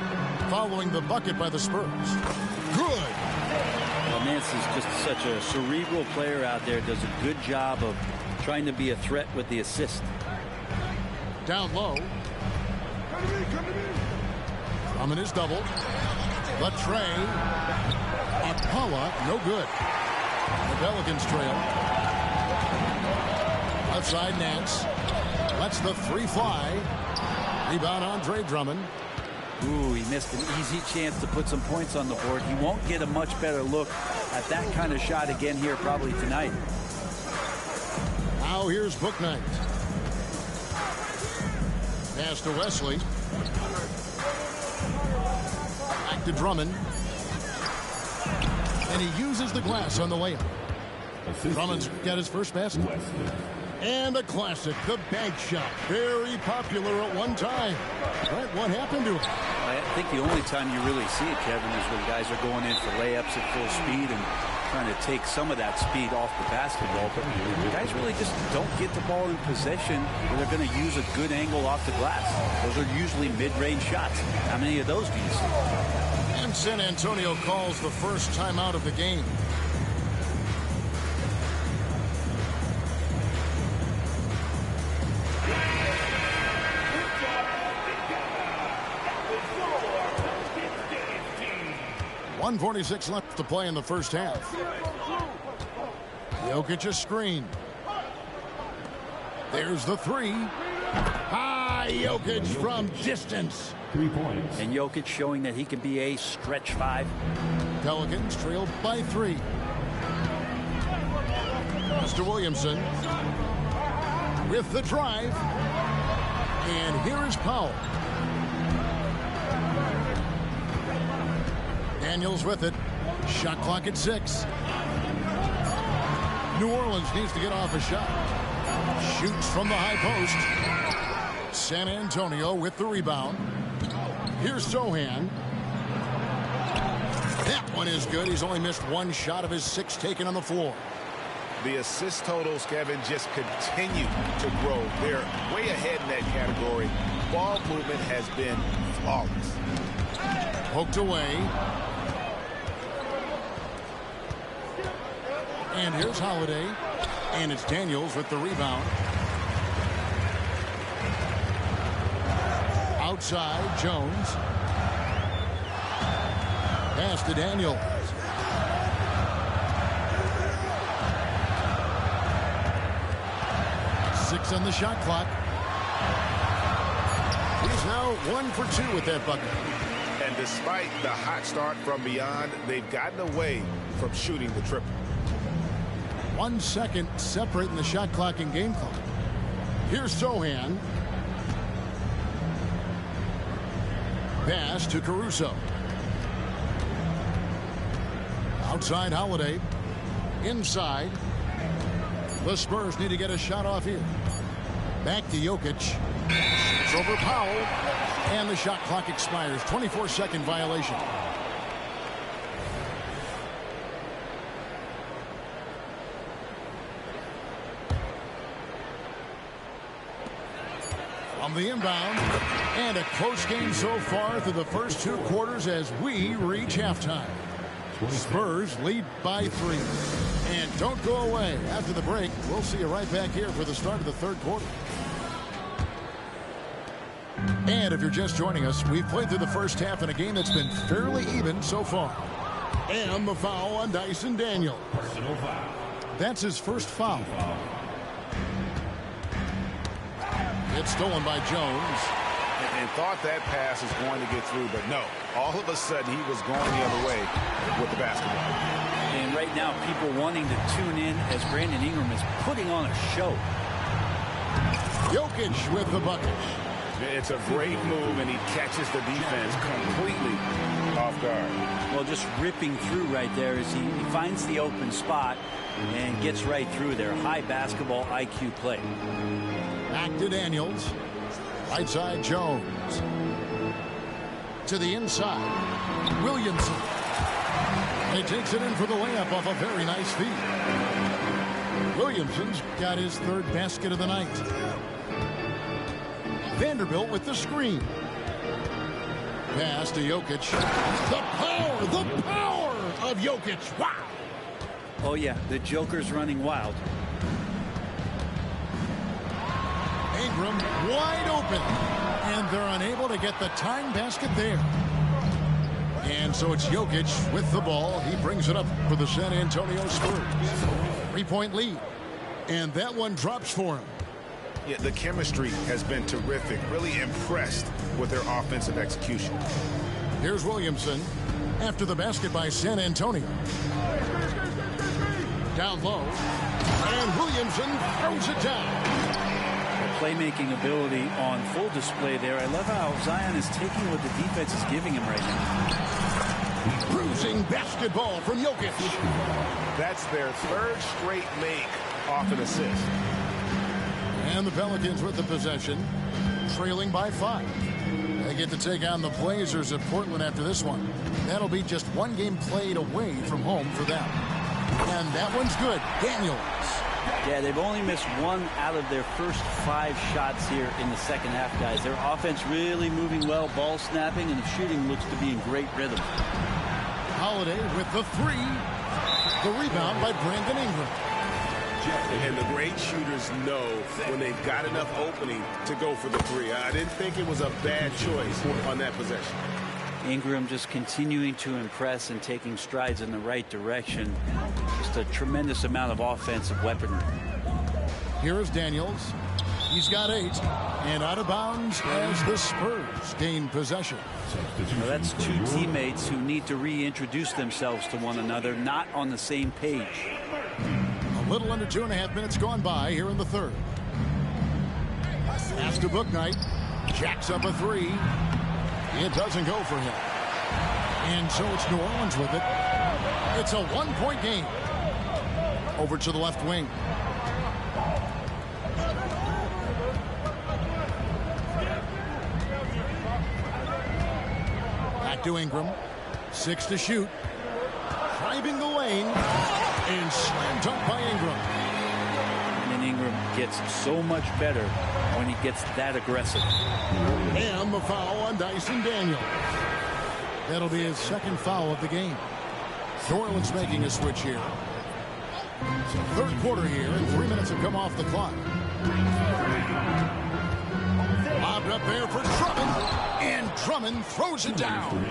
[SPEAKER 1] following the bucket by the Spurs. Good.
[SPEAKER 7] Well, Nance is just such a cerebral player out there. Does a good job of trying to be a threat with the assist.
[SPEAKER 1] Down low. Drummond is doubled. The tray. Akpala, no good. The Pelicans trail. Outside Nance. Lets the 3 fly. Rebound Andre Drummond.
[SPEAKER 7] Ooh, he missed an easy chance to put some points on the board. He won't get a much better look at that kind of shot again here probably tonight.
[SPEAKER 1] Now here's Booknight. Pass to Wesley. Back to Drummond. And he uses the glass on the layup. Drummond's got his first basket. And a classic, the bank shot. Very popular at one time. Right, what happened to it?
[SPEAKER 7] I think the only time you really see it, Kevin, is when guys are going in for layups at full speed and trying to to take some of that speed off the basketball, but guys really just don't get the ball in possession where they're going to use a good angle off the glass. Those are usually mid-range shots. How many of those do you see?
[SPEAKER 1] And San Antonio calls the first timeout of the game. .146 left to play in the first half. Jokic a screen. There's the three. High Jokic from distance.
[SPEAKER 5] 3 points.
[SPEAKER 7] And Jokic showing that he can be a stretch five.
[SPEAKER 1] Pelicans trailed by 3. Mr. Williamson with the drive. And here is Powell. Daniels with it. Shot clock at 6. New Orleans needs to get off a shot. Shoots from the high post. San Antonio with the rebound. Here's Sohan. That one is good. He's only missed 1 shot of his 6 taken on the floor.
[SPEAKER 2] The assist totals, Kevin, just continue to grow. They're way ahead in that category. Ball movement has been flawless.
[SPEAKER 1] Poked away. And here's Holiday. And it's Daniels with the rebound. Outside, Jones. Pass to Daniels. Six on the shot clock. He's now 1 for 2 with that bucket.
[SPEAKER 2] And despite the hot start from beyond, they've gotten away from shooting the triple.
[SPEAKER 1] 1 second separating the shot clock and game clock. Here's Sohan. Pass to Caruso. Outside Holiday. Inside. The Spurs need to get a shot off here. Back to Jokic. It's over Powell. And the shot clock expires. 24-second violation. From the inbound. And a close game so far through the first 2 quarters as we reach halftime. Spurs lead by 3. And don't go away. After the break, we'll see you right back here for the start of the 3rd quarter. And if you're just joining us, we've played through the first half in a game that's been fairly even so far. And the foul on Dyson Daniels.
[SPEAKER 5] Personal foul.
[SPEAKER 1] That's his first foul. It's stolen by Jones.
[SPEAKER 2] And thought that pass was going to get through, but no. All of a sudden, he was going the other way with the basketball.
[SPEAKER 7] And right now, people wanting to tune in as Brandon Ingram is putting on a show.
[SPEAKER 1] Jokic with the bucket.
[SPEAKER 2] It's a great move, and he catches the defense completely off guard.
[SPEAKER 7] Well, just ripping through right there as he finds the open spot and gets right through there. High basketball IQ play.
[SPEAKER 1] Back to Daniels. Right side, Jones. To the inside. Williamson. And he takes it in for the layup off a very nice feed. Williamson's got his 3rd basket of the night. Vanderbilt with the screen. Pass to Jokic. The power of Jokic. Wow.
[SPEAKER 7] Oh, yeah, the Joker's running wild.
[SPEAKER 1] Ingram wide open. And they're unable to get the tying basket there. And so it's Jokic with the ball. He brings it up for the San Antonio Spurs. 3-point lead. And that one drops for him.
[SPEAKER 2] Yeah, the chemistry has been terrific. Really impressed with their offensive execution.
[SPEAKER 1] Here's Williamson after the basket by San Antonio. Down low. And Williamson throws it down.
[SPEAKER 7] Playmaking ability on full display there. I love how Zion is taking what the defense is giving him right now.
[SPEAKER 1] Bruising basketball from Jokic.
[SPEAKER 2] That's their 3rd straight make off an assist.
[SPEAKER 1] And the Pelicans with the possession, trailing by 5. They get to take on the Blazers at Portland after this one. That'll be just 1 game played away from home for them. And that one's good. Daniels.
[SPEAKER 7] Yeah, they've only missed 1 out of their first 5 shots here in the second half, guys. Their offense really moving well, ball snapping, and the shooting looks to be in great rhythm.
[SPEAKER 1] Holiday with the 3. The rebound by Brandon Ingram.
[SPEAKER 2] And the great shooters know when they've got enough opening to go for the 3. I didn't think it was a bad choice on that possession.
[SPEAKER 7] Ingram just continuing to impress and taking strides in the right direction. Just a tremendous amount of offensive weaponry.
[SPEAKER 1] Here is Daniels. He's got 8. And out of bounds as the Spurs gain possession.
[SPEAKER 7] Well, that's 2 teammates who need to reintroduce themselves to one another, not on the same page.
[SPEAKER 1] A little under 2.5 minutes gone by here in the third. Pass to Bouknight. Jacks up a 3. It doesn't go for him. And so it's New Orleans with it. It's a 1-point game. Over to the left wing. Back to Ingram. 6 to shoot. Driving the lane. And slam dunk by Ingram.
[SPEAKER 7] And Ingram gets so much better when he gets that aggressive.
[SPEAKER 1] And the foul on Dyson Daniels. That'll be his second foul of the game. New Orleans making a switch here. Third quarter here, and 3 minutes have come off the clock. Lobbed up there for Drummond, and Drummond throws it down.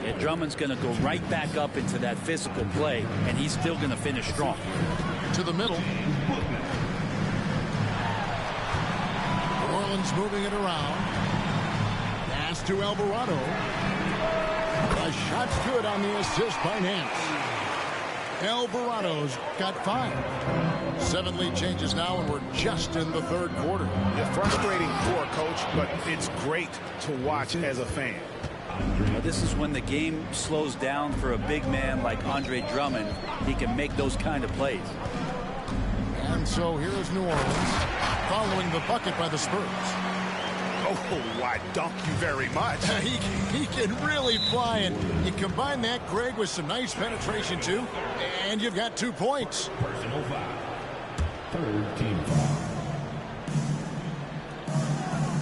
[SPEAKER 7] Yeah, Drummond's going to go right back up into that physical play, and he's still going to finish strong.
[SPEAKER 1] To the middle. New Orleans moving it around. Pass to Alvarado. A shot's good on the assist by Nance. Alvarado's got 5. 7 lead changes now, and we're just in the third quarter.
[SPEAKER 2] Yeah, frustrating for a coach, but it's great to watch as a fan.
[SPEAKER 7] Well, this is when the game slows down for a big man like Andre Drummond. He can make those kind of plays.
[SPEAKER 1] And so here is New Orleans following the bucket by the Spurs.
[SPEAKER 2] Oh, I dunk you very much.
[SPEAKER 1] He can really fly, and you combine that, Greg, with some nice penetration, too, and you've got 2 points.
[SPEAKER 5] Personal foul. Third team foul.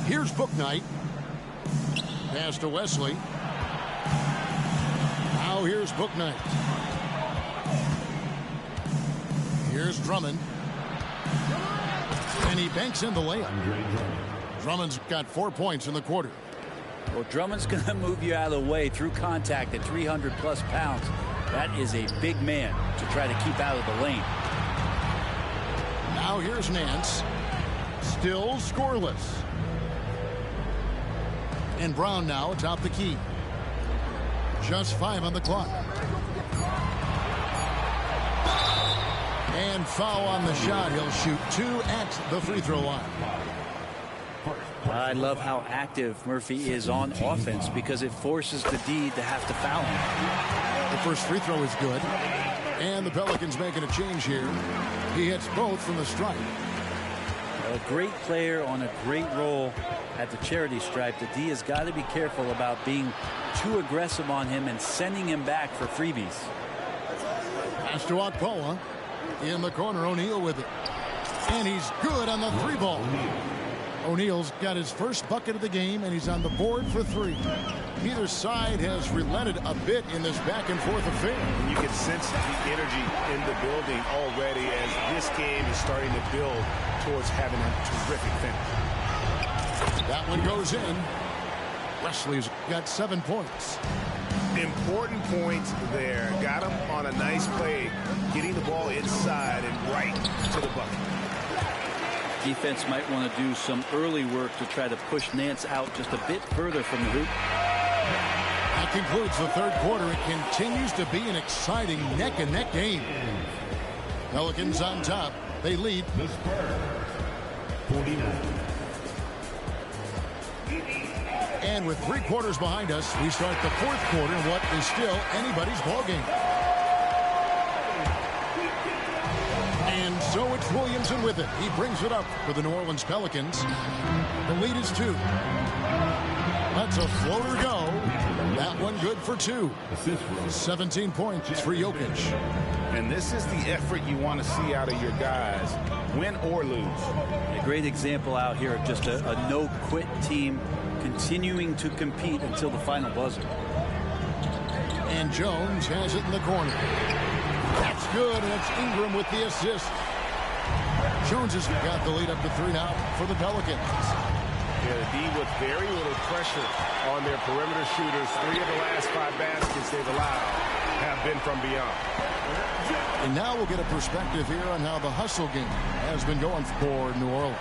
[SPEAKER 1] Here's Bouknight. Pass to Wesley. Now here's Bouknight. Here's Drummond. And he banks in the layup. Drummond's got 4 points in the quarter.
[SPEAKER 7] Well, Drummond's going to move you out of the way through contact at 300-plus pounds. That is a big man to try to keep out of the lane.
[SPEAKER 1] Now here's Nance. Still scoreless. And Brown now atop the key. Just 5 on the clock. And foul on the shot. He'll shoot 2 at the free throw line.
[SPEAKER 7] I love how active Murphy is on offense because it forces the D to have to foul him.
[SPEAKER 1] The first free throw is good. And the Pelicans making a change here. He hits both from the stripe.
[SPEAKER 7] A great player on a great role at the charity stripe. The D has got to be careful about being too aggressive on him and sending him back for freebies.
[SPEAKER 1] Pass to Okpala. In the corner, O'Neal with it. And he's good on the 3-ball. O'Neal's got his first bucket of the game, and he's on the board for 3. Neither side has relented a bit in this back-and-forth affair.
[SPEAKER 2] You can sense the energy in the building already as this game is starting to build towards having a terrific finish.
[SPEAKER 1] That one goes in. Wesley's got 7 points.
[SPEAKER 2] Important points there. Got him on a nice play, getting the ball inside and right to the bucket.
[SPEAKER 7] Defense might want to do some early work to try to push Nance out just a bit further from the hoop.
[SPEAKER 1] That concludes the third quarter. It continues to be an exciting neck-and-neck game. Pelicans on top. They lead.
[SPEAKER 5] The Spurs. 49.
[SPEAKER 1] And with 3 quarters behind us, we start the fourth quarter in what is still anybody's ballgame. And so it's Williamson with it. He brings it up for the New Orleans Pelicans. The lead is 2. That's a floater go. That one good for 2. 17 points for Jokic.
[SPEAKER 3] And this is the effort you want to see out of your guys, win or lose.
[SPEAKER 7] A great example out here of just a no-quit team continuing to compete until the final buzzer.
[SPEAKER 1] And Jones has it in the corner. That's good, and it's Ingram with the assist. Jones has got the lead up to 3 now for the Pelicans.
[SPEAKER 2] Yeah, the D with very little pressure on their perimeter shooters. 3 of the last 5 baskets they've allowed have been from beyond.
[SPEAKER 1] And now we'll get a perspective here on how the hustle game has been going for New Orleans.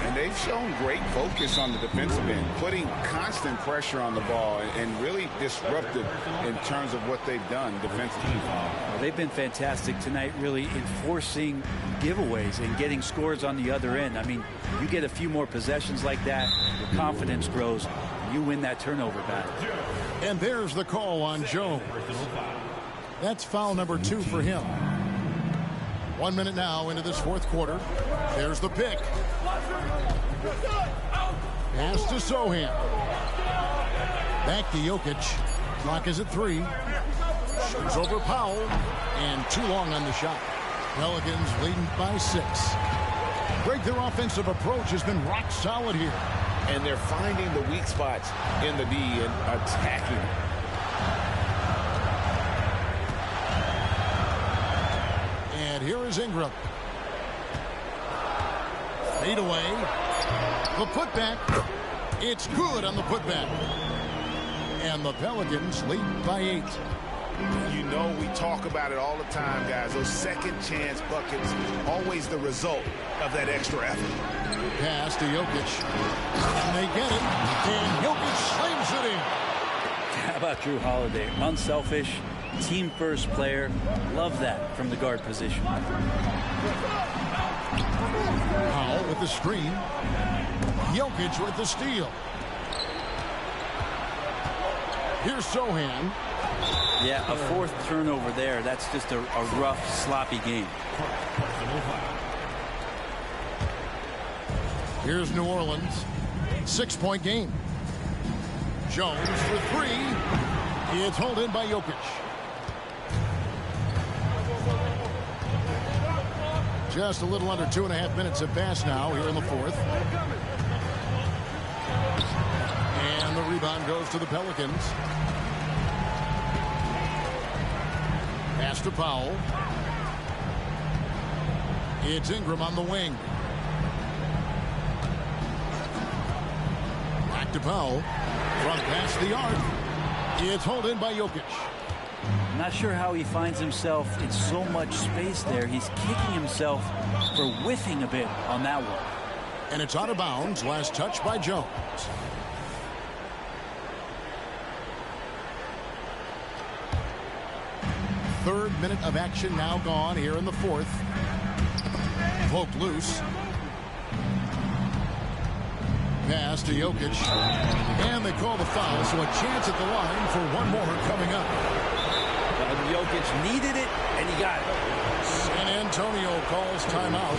[SPEAKER 3] And they've shown great focus on the defensive end, putting constant pressure on the ball and really disruptive in terms of what they've done defensively.
[SPEAKER 7] Well, they've been fantastic tonight, really enforcing giveaways and getting scores on the other end. I mean, you get a few more possessions like that, your confidence grows, you win that turnover battle.
[SPEAKER 1] And there's the call on Jones. That's foul number 2 for him. 1 minute now into this 4th quarter. There's the pick. Pass to Sohan. Back to Jokic. Clock is at 3. Shoots over Powell. And too long on the shot. Pelicans leading by 6. Greg, their offensive approach has been rock solid here.
[SPEAKER 3] And they're finding the weak spots in the D and attacking it.
[SPEAKER 1] And here is Ingram. Fade away. The putback. It's good on the putback. And the Pelicans lead by 8.
[SPEAKER 2] You know we talk about it all the time, guys. Those second chance buckets, always the result of that extra effort.
[SPEAKER 1] Pass to Jokic. And they get it. And Jokic slams it in.
[SPEAKER 7] How about Drew Holiday? Unselfish, team-first player. Love that from the guard position.
[SPEAKER 1] Powell with the screen. Jokic with the steal. Here's Sohan.
[SPEAKER 7] Yeah, a 4th turnover there. That's just a rough, sloppy game.
[SPEAKER 1] Here's New Orleans. 6-point game. Jones for 3. It's held in by Jokic. Just a little under 2.5 minutes have passed now here in the 4th. And the rebound goes to the Pelicans. Pass to Powell. It's Ingram on the wing. Back to Powell. Front past the arc. It's held in by Jokic.
[SPEAKER 7] Not sure how he finds himself in so much space there. He's kicking himself for whiffing a bit on that one.
[SPEAKER 1] And it's out of bounds. Last touch by Jones. Third minute of action now gone here in the 4th. Poked loose. Pass to Jokic. And they call the foul, so a chance at the line for one more coming up.
[SPEAKER 7] Jokic needed it, and he got it.
[SPEAKER 1] San Antonio calls timeout.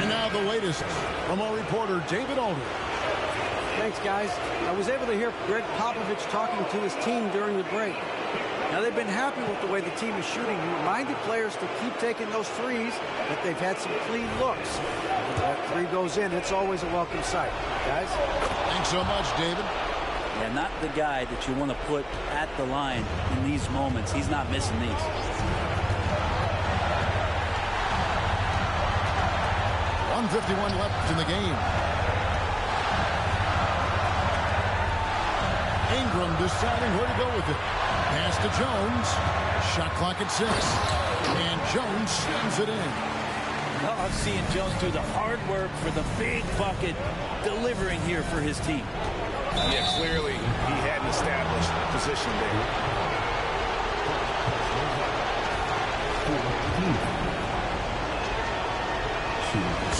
[SPEAKER 1] And now the latest from our reporter, David Aldridge.
[SPEAKER 6] Thanks, guys. I was able to hear Greg Popovich talking to his team during the break. Now, they've been happy with the way the team is shooting. He reminded players to keep taking those threes, that they've had some clean looks. If that 3 goes in, it's always a welcome sight. Guys?
[SPEAKER 1] Thanks so much, David.
[SPEAKER 7] Yeah, not the guy that you want to put at the line in these moments. He's not missing these.
[SPEAKER 1] 1:51 left in the game. Ingram deciding where to go with it. Pass to Jones. Shot clock at 6. And Jones slams it in.
[SPEAKER 7] Well, I'm seeing Jones do the hard work for the big bucket, delivering here for his team.
[SPEAKER 2] Yeah, clearly he had an established position there.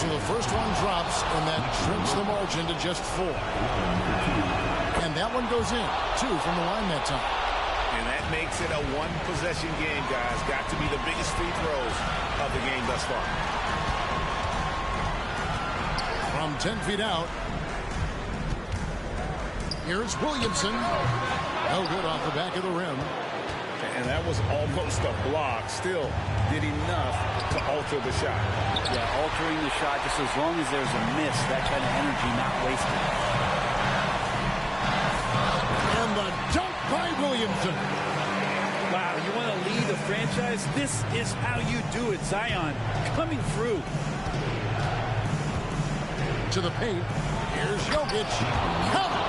[SPEAKER 1] So the first one drops, and that shrinks the margin to just 4. And that one goes in. 2 from the line that time.
[SPEAKER 2] And that makes it a one-possession game, guys. Got to be the biggest free throws of the game thus far.
[SPEAKER 1] From 10 feet out, here's Williamson. No good off the back of the rim.
[SPEAKER 3] And that was almost a block. Still did enough to alter the shot.
[SPEAKER 7] Yeah, altering the shot just as long as there's a miss. That kind of energy not wasted.
[SPEAKER 1] And the dunk by Williamson.
[SPEAKER 7] Wow, you want to lead a franchise? This is how you do it. Zion coming through.
[SPEAKER 1] To the paint. Here's Jokic. Count it.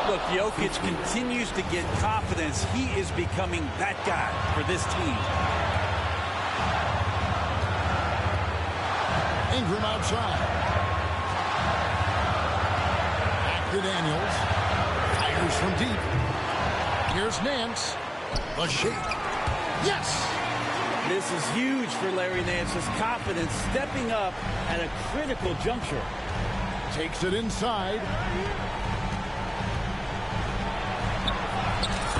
[SPEAKER 7] Look, Jokic continues to get confidence. He is becoming that guy for this team.
[SPEAKER 1] Ingram outside. Back to Daniels. Fires from deep. Here's Nance. The shake. Yes!
[SPEAKER 7] This is huge for Larry Nance's confidence, stepping up at a critical juncture.
[SPEAKER 1] Takes it inside.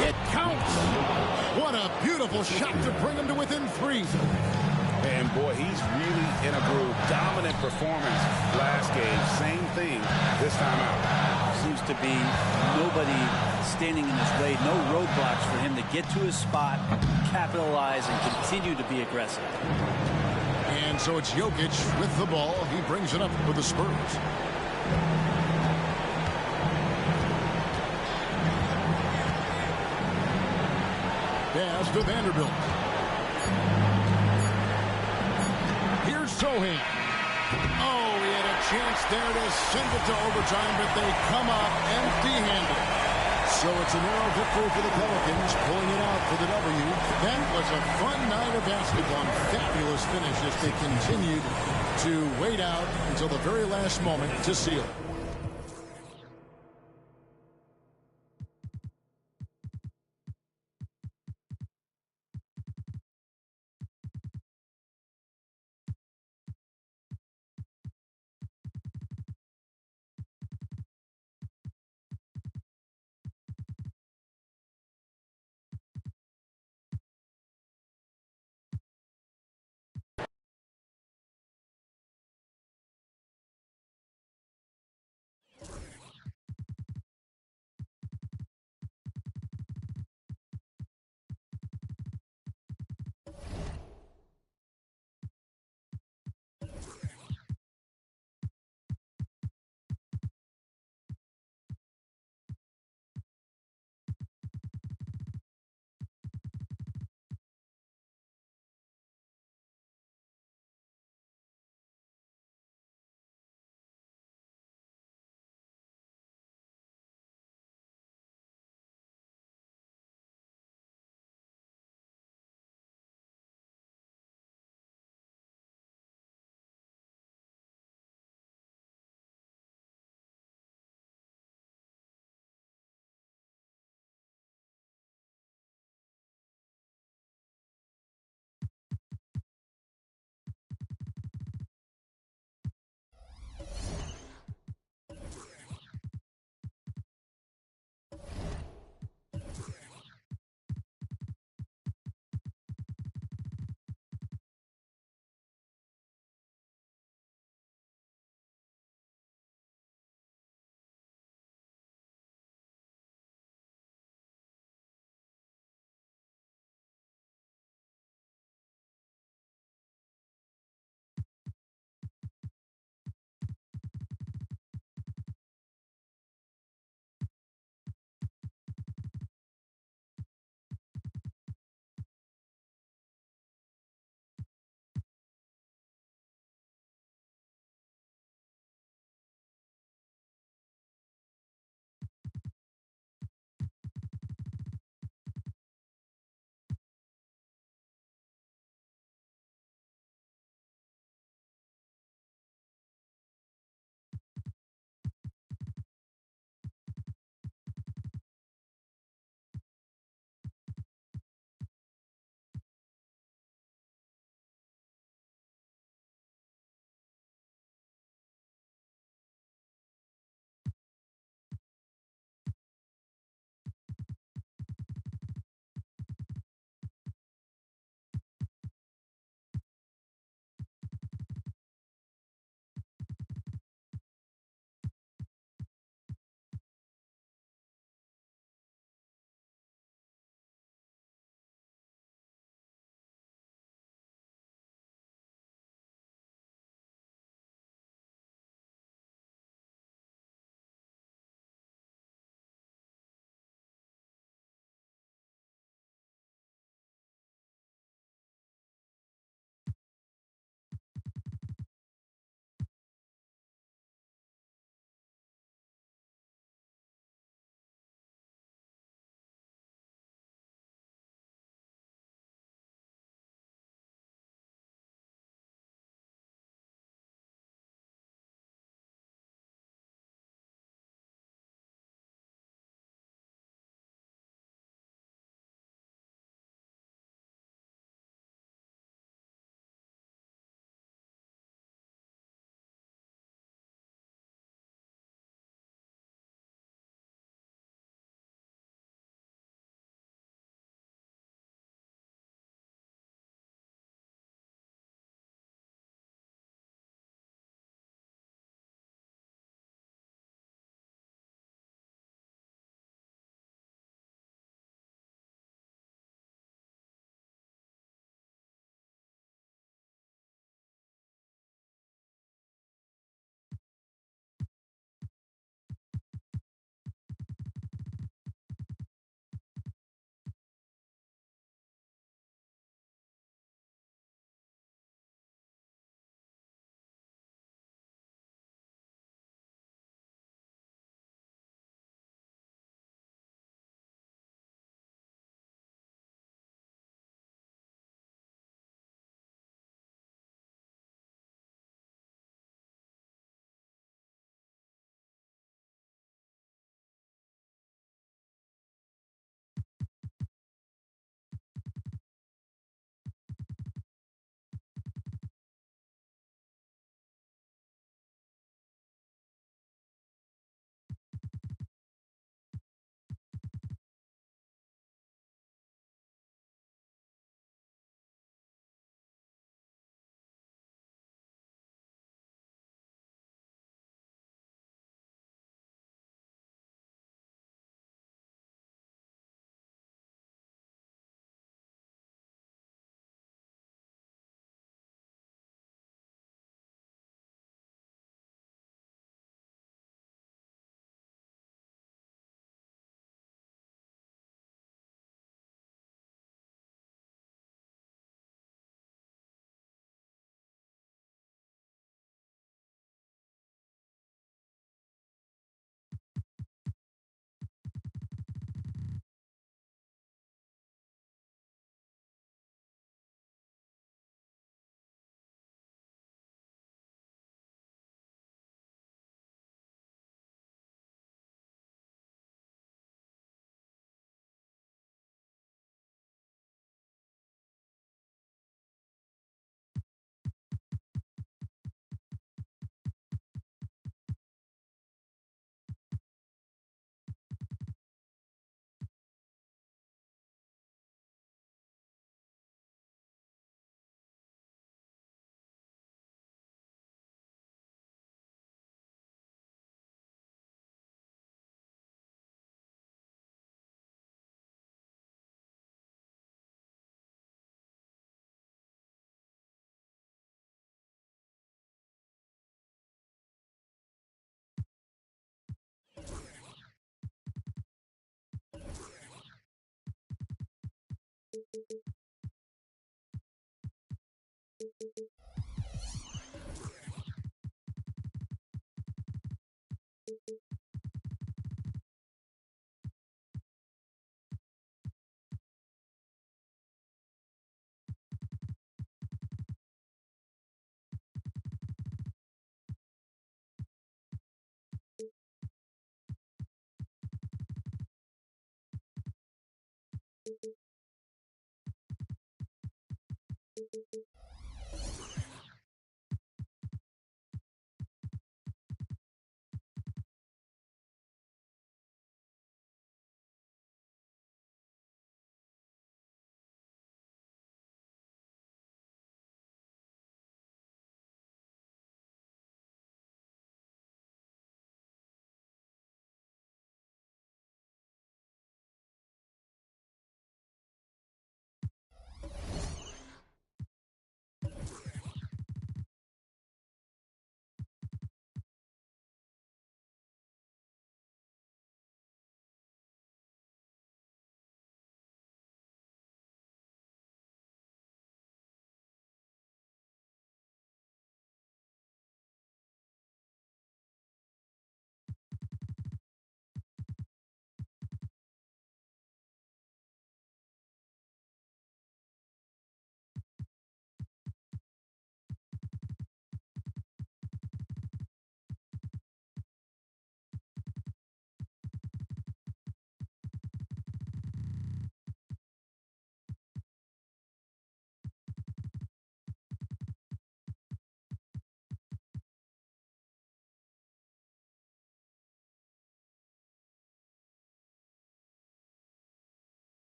[SPEAKER 1] It counts. What a beautiful shot to bring him to within 3.
[SPEAKER 3] And boy, he's really in a groove. Dominant performance last game. Same thing this time out.
[SPEAKER 7] Seems to be nobody standing in his way. No roadblocks for him to get to his spot, capitalize, and continue to be aggressive.
[SPEAKER 1] And so it's Jokic with the ball. He brings it up for the Spurs. Pass to Vanderbilt. Here's Sohan. Oh, he had a chance there to send it to overtime, but they come up empty-handed. So it's a narrow victory for the Pelicans, pulling it out for the W. That was a fun night of basketball. Fabulous finish as they continued to wait out until the very last moment to seal it.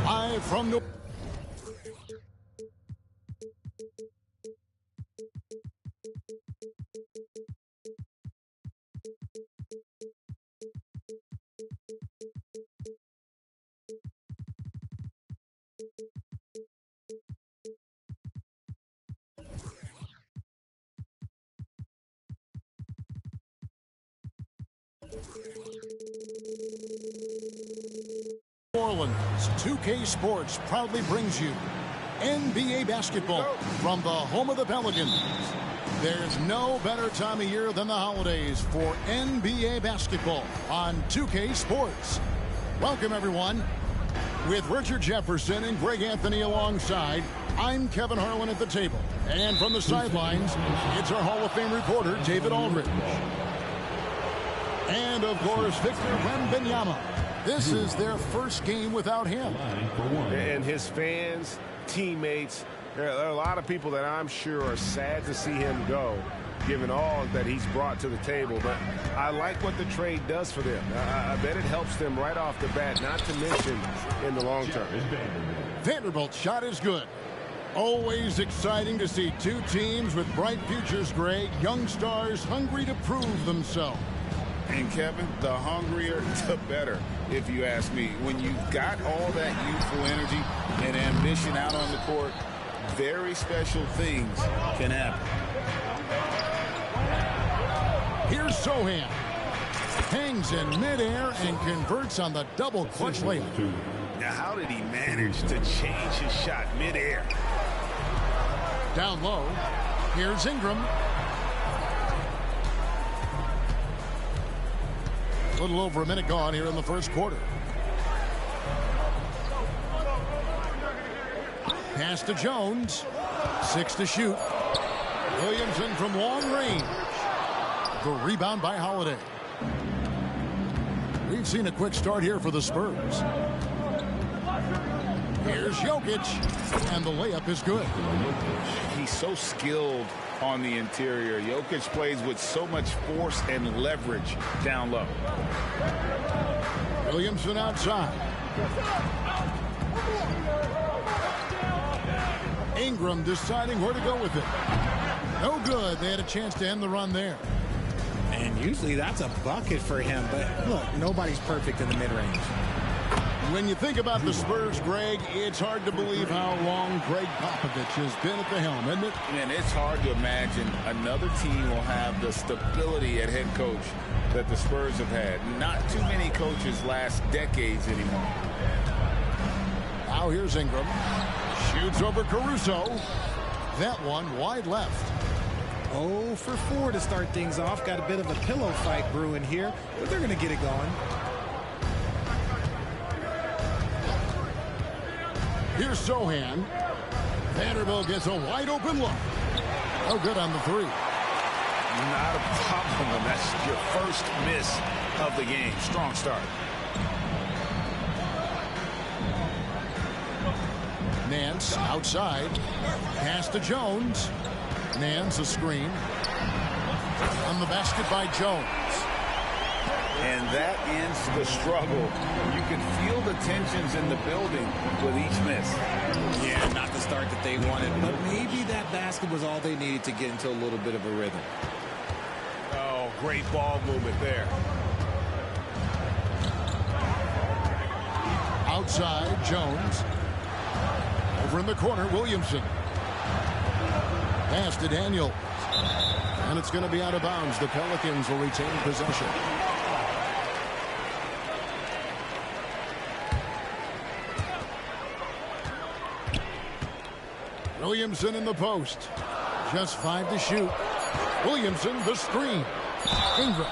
[SPEAKER 1] Live from New Orleans, 2K Sports proudly brings you NBA basketball from the home of the Pelicans. There's no better time of year than the holidays for NBA basketball on 2K Sports. Welcome, everyone. With Richard Jefferson and Greg Anthony alongside, I'm Kevin Harlan at the table. And from the sidelines, it's our Hall of Fame reporter, David Aldridge. And, of course, Victor Wembanyama. This is their first game without him.
[SPEAKER 2] And his fans, teammates, there are a lot of people that I'm sure are sad to see him go. given all that he's brought to the table. But I like what the trade does for them. I bet it helps them right off the bat, not to mention in the long term.
[SPEAKER 1] Vanderbilt's shot is good. Always exciting to see two teams with bright futures, Greg. Young stars hungry to prove themselves.
[SPEAKER 3] And Kevin, the hungrier, the better, if you ask me. When you've got all that youthful energy and ambition out on the court, very special things can happen.
[SPEAKER 1] Here's Sohan. Hangs in midair and converts on the double clutch layup.
[SPEAKER 2] Now, how did he manage to change his shot midair?
[SPEAKER 1] Down low. Here's Ingram. A little over a minute gone here in the first quarter. Pass to Jones. 6 to shoot. Williamson from long range. The rebound by Holiday. We've seen a quick start here for the Spurs. Here's Jokic, and the layup is good.
[SPEAKER 3] He's so skilled on the interior. Jokic plays with so much force and leverage down low.
[SPEAKER 1] Williamson outside. Ingram deciding where to go with it. No good. They had a chance to end the run there.
[SPEAKER 8] And usually that's a bucket for him. But look, nobody's perfect in the mid-range.
[SPEAKER 1] When you think about the Spurs, Greg, it's hard to believe how long Greg Popovich has been at the helm, isn't it?
[SPEAKER 3] And it's hard to imagine another team will have the stability at head coach that the Spurs have had. Not too many coaches last decades anymore.
[SPEAKER 1] Now here's Ingram. Shoots over Caruso. That one wide left.
[SPEAKER 8] 0 for 4 to start things off. Got a bit of a pillow fight brewing here, but they're going to get it going.
[SPEAKER 1] Here's Sohan. Vanderbilt gets a wide open look. No good on the three.
[SPEAKER 3] Not a problem when that's your first miss of the game. Strong start.
[SPEAKER 1] Nance outside. Pass to Jones. Nance a screen. On the basket by Jones.
[SPEAKER 3] And that ends the struggle. You can feel the tensions in the building with each miss.
[SPEAKER 8] Yeah, not the start that they wanted, but maybe that basket was all they needed to get into a little bit of a rhythm.
[SPEAKER 2] Oh, great ball movement there.
[SPEAKER 1] Outside, Jones. Over in the corner, Williamson. Pass to Daniels. And it's going to be out of bounds. The Pelicans will retain possession. Williamson in the post. Just 5 to shoot. Williamson, the screen. Ingram.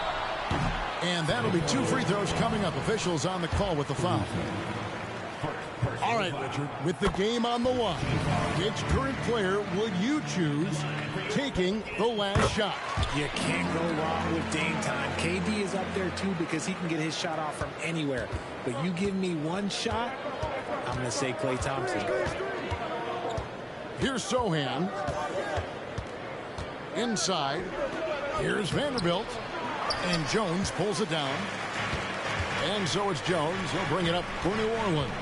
[SPEAKER 1] And that'll be 2 free throws coming up. Officials on the call with the foul. All right, Richard, with the game on the line, which current player will you choose taking the last shot?
[SPEAKER 8] You can't go wrong with Dame time. KD is up there, too, because he can get his shot off from anywhere. But you give me one shot, I'm going to say Klay Thompson.
[SPEAKER 1] Here's Sohan. Inside. Here's Vanderbilt. And Jones pulls it down. And so it's Jones. He'll bring it up for New Orleans.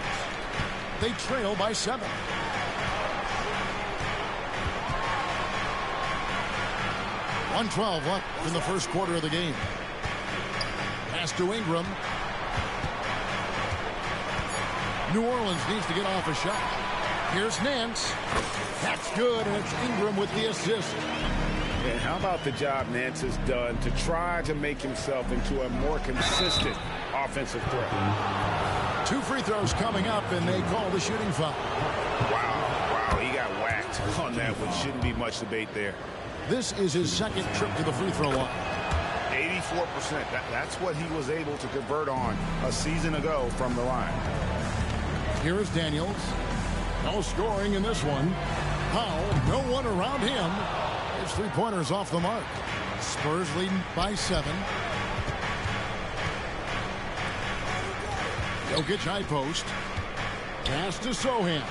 [SPEAKER 1] They trail by 7. .112 left in the first quarter of the game. Pass to Ingram. New Orleans needs to get off a shot. Here's Nance. That's good, and it's Ingram with the assist.
[SPEAKER 2] And how about the job Nance has done to try to make himself into a more consistent offensive threat?
[SPEAKER 1] 2 free throws coming up, and they call the shooting foul.
[SPEAKER 2] Wow, he got whacked on that one. Shouldn't be much debate there.
[SPEAKER 1] This is his second trip to the free throw line.
[SPEAKER 2] 84%. That's what he was able to convert on a season ago from the line.
[SPEAKER 1] Here is Daniels. No scoring in this one. Powell, no one around him. His 3-pointers off the mark. Spurs leading by 7. Jokic high post. Pass to Sohan.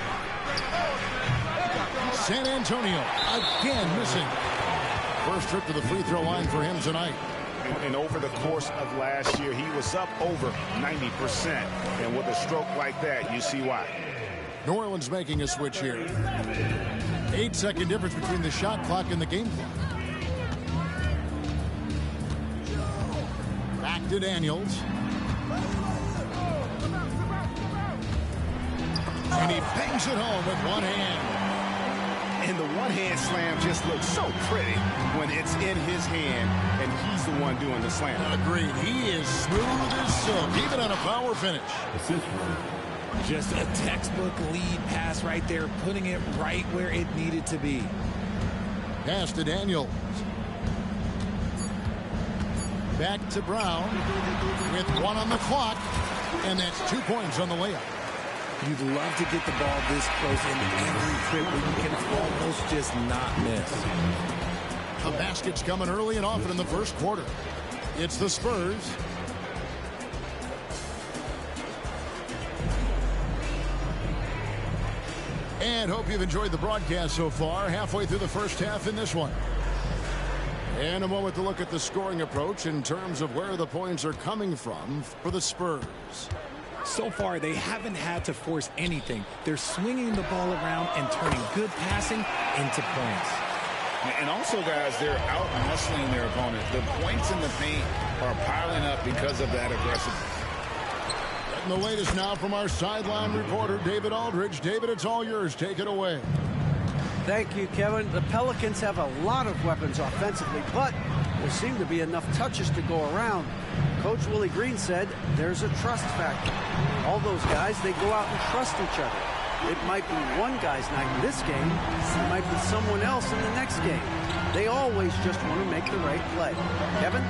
[SPEAKER 1] San Antonio again missing. First trip to the free throw line for him tonight.
[SPEAKER 2] And over the course of last year, he was up over 90%. And with a stroke like that, you see why.
[SPEAKER 1] New Orleans making a switch here. 8-second difference between the shot clock and the game clock. Back to Daniels. And he bangs it home with one hand.
[SPEAKER 2] And the one-hand slam just looks so pretty when it's in his hand and he's the one doing the slam.
[SPEAKER 1] Agreed. He is smooth as silk, even on a power finish.
[SPEAKER 8] Just a textbook lead pass right there, putting it right where it needed to be.
[SPEAKER 1] Pass to Daniels. Back to Brown with one on the clock, and that's 2 points on the layup.
[SPEAKER 8] You'd love to get the ball this close in every trip where you can almost just not miss.
[SPEAKER 1] The basket's coming early and often in the first quarter. It's the Spurs. And hope you've enjoyed the broadcast so far. Halfway through the first half in this one. And a moment to look at the scoring approach in terms of where the points are coming from for the Spurs.
[SPEAKER 8] So far, they haven't had to force anything. They're swinging the ball around and turning good passing into points.
[SPEAKER 3] And also, guys, they're out-hustling their opponent. The points in the paint are piling up because of that aggressiveness.
[SPEAKER 1] And the latest now from our sideline reporter, David Aldridge. David, it's all yours. Take it away.
[SPEAKER 6] Thank you, Kevin. The Pelicans have a lot of weapons offensively, but there seem to be enough touches to go around. Coach Willie Green said there's a trust factor. All those guys, they go out and trust each other. It might be one guy's night in this game. It might be someone else in the next game. They always just want to make the right play. Kevin?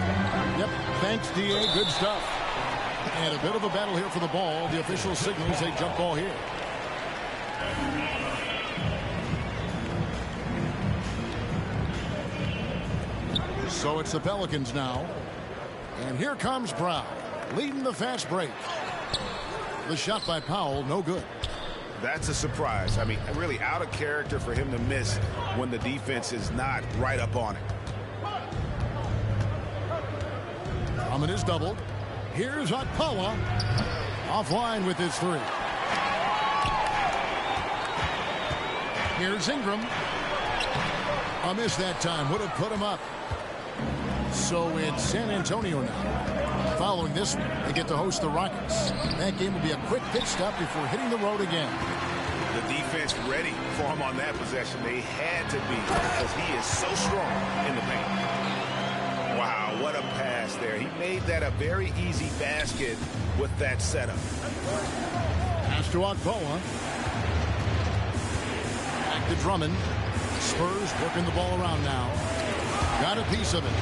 [SPEAKER 1] Yep. Thanks, D.A. Good stuff. And a bit of a battle here for the ball. The official signals a jump ball here. So it's the Pelicans now. And here comes Brown, leading the fast break. The shot by Powell, no good.
[SPEAKER 2] That's a surprise. I mean, really out of character for him to miss when the defense is not right up on it.
[SPEAKER 1] Drummond is doubled. Here's Okpala. Offline with his three. Here's Ingram. A miss that time. Would have put him up. So it's San Antonio now. Following this one, they get to host the Rockets. That game will be a quick pit stop before hitting the road again.
[SPEAKER 2] The defense ready for him on that possession. They had to be because he is so strong in the paint. Wow, what a pass there. He made that a very easy basket with that setup.
[SPEAKER 1] Pass to Okpala. Back to Drummond. Spurs working the ball around now. Got a piece of it.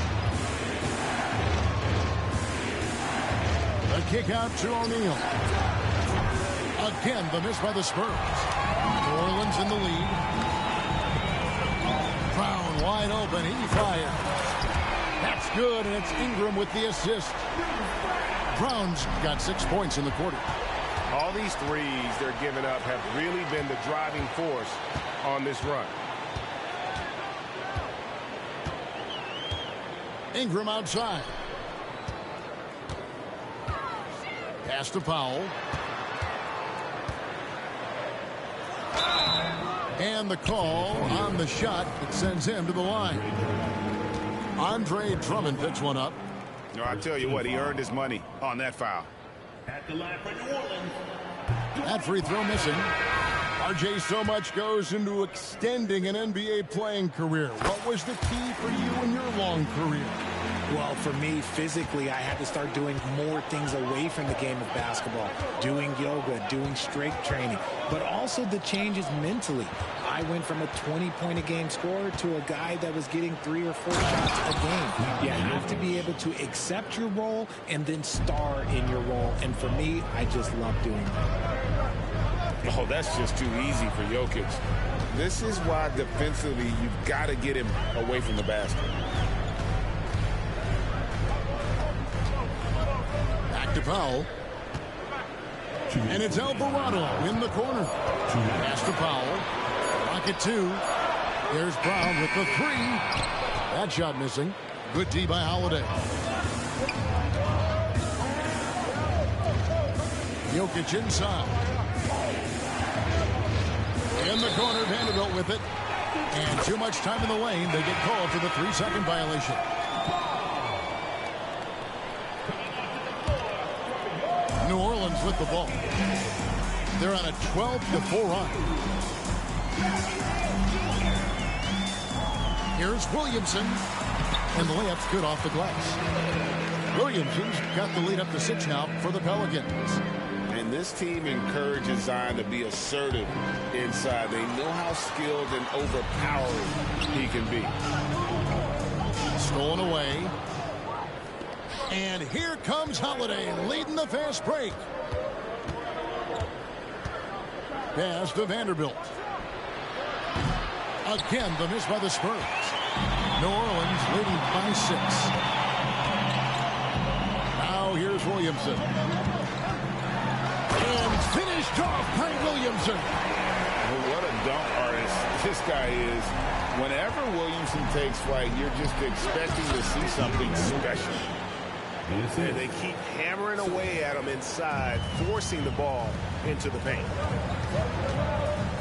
[SPEAKER 1] The kick out to O'Neal. Again, the miss by the Spurs. New Orleans in the lead. Brown wide open. He fires. That's good, and it's Ingram with the assist. Brown's got 6 points in the quarter.
[SPEAKER 2] All these threes they're giving up have really been the driving force on this run.
[SPEAKER 1] Ingram outside. Pass to Powell. And the call on the shot that sends him to the line. Andre Drummond picks one up.
[SPEAKER 2] No, I tell you what, he earned his money on that foul.
[SPEAKER 5] At the line for New Orleans.
[SPEAKER 1] That free throw missing. RJ, so much goes into extending an NBA playing career. What was the key for you in your long career?
[SPEAKER 8] Well, for me, physically, I had to start doing more things away from the game of basketball, doing yoga, doing strength training, but also the changes mentally. I went from a 20-point-a-game scorer to a guy that was getting 3 or 4 shots a game. You have to be able to accept your role and then star in your role. And for me, I just love doing that.
[SPEAKER 3] Oh, that's just too easy for Jokic. This is why defensively you've got to get him away from the basket.
[SPEAKER 1] Back to Powell. And it's Alvarado in the corner. Pass to Powell. Rocket 2. There's Brown with the 3. That shot missing. Good D by Holiday. Jokic inside. In the corner, Vanderbilt with it. And too much time in the lane. They get called for the 3-second violation. New Orleans with the ball. They're on a 12-4 run. Here's Williamson. And the layup's good off the glass. Williamson's got the lead up to 6 now for the Pelicans.
[SPEAKER 3] And this team encourages Zion to be assertive inside. They know how skilled and overpowering he can be.
[SPEAKER 1] Stolen away. And here comes Holiday leading the fast break. Pass to Vanderbilt. Again, the miss by the Spurs. New Orleans leading by 6. Now here's Williamson. And finished off by Williamson.
[SPEAKER 3] Well, what a dunk artist this guy is. Whenever Williamson takes flight, you're just expecting to see something special.
[SPEAKER 2] And they keep hammering away at him inside, forcing the ball into the paint.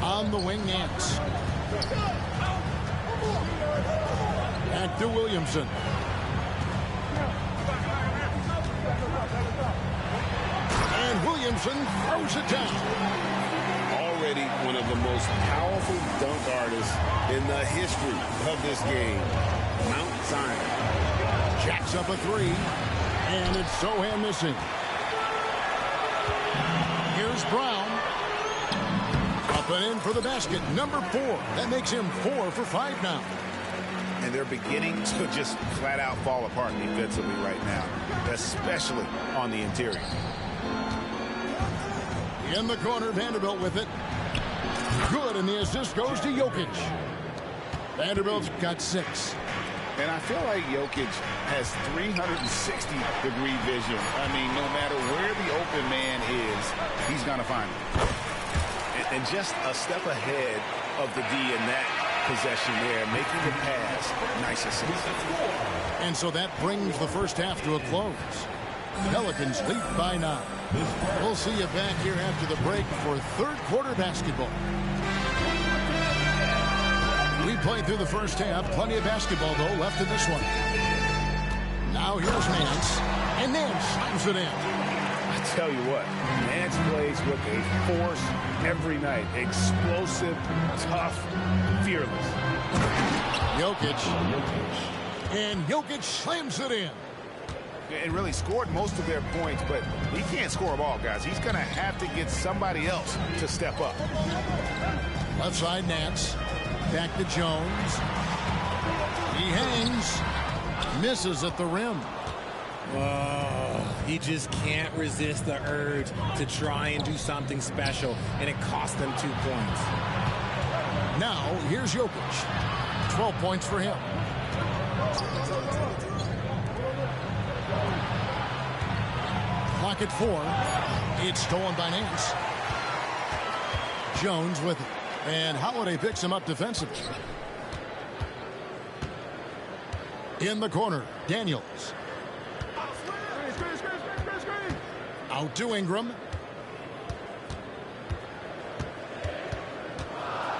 [SPEAKER 1] On the wing, Nance. Back to Williamson. And Williamson throws it down.
[SPEAKER 3] Already one of the most powerful dunk artists in the history of this game. Mount Zion.
[SPEAKER 1] Jacks up a 3. And it's Sohan missing. Here's Brown. Up and in for the basket. Number 4. That makes him 4 for 5 now.
[SPEAKER 2] And they're beginning to just flat out fall apart defensively right now, especially on the interior.
[SPEAKER 1] In the corner, Vanderbilt with it. Good, and the assist goes to Jokic. Vanderbilt's got 6.
[SPEAKER 3] And I feel like Jokic has 360-degree vision. I mean, no matter where the open man is, he's going to find him.
[SPEAKER 2] And just a step ahead of the D in that possession there, making the pass. Nice assist.
[SPEAKER 1] And so that brings the first half to a close. Pelicans lead by 9. We'll see you back here after the break for third quarter basketball. We played through the first half. Plenty of basketball, though, left in this one. Now here's Nance. And Nance slams it in.
[SPEAKER 2] I tell you what, Nance plays with a force every night. Explosive, tough, fearless.
[SPEAKER 1] Jokic. And Jokic slams it in.
[SPEAKER 2] And really scored most of their points, but he can't score them all, guys. He's going to have to get somebody else to step up.
[SPEAKER 1] Left side, Nance. Back to Jones. He hangs. Misses at the rim.
[SPEAKER 8] Oh, he just can't resist the urge to try and do something special, and it cost them 2 points.
[SPEAKER 1] Now, here's Jokic. 12 points for him. Clock at 4. It's stolen by Nance. Jones with it. And Holiday picks him up defensively. In the corner, Daniels. Out to Ingram.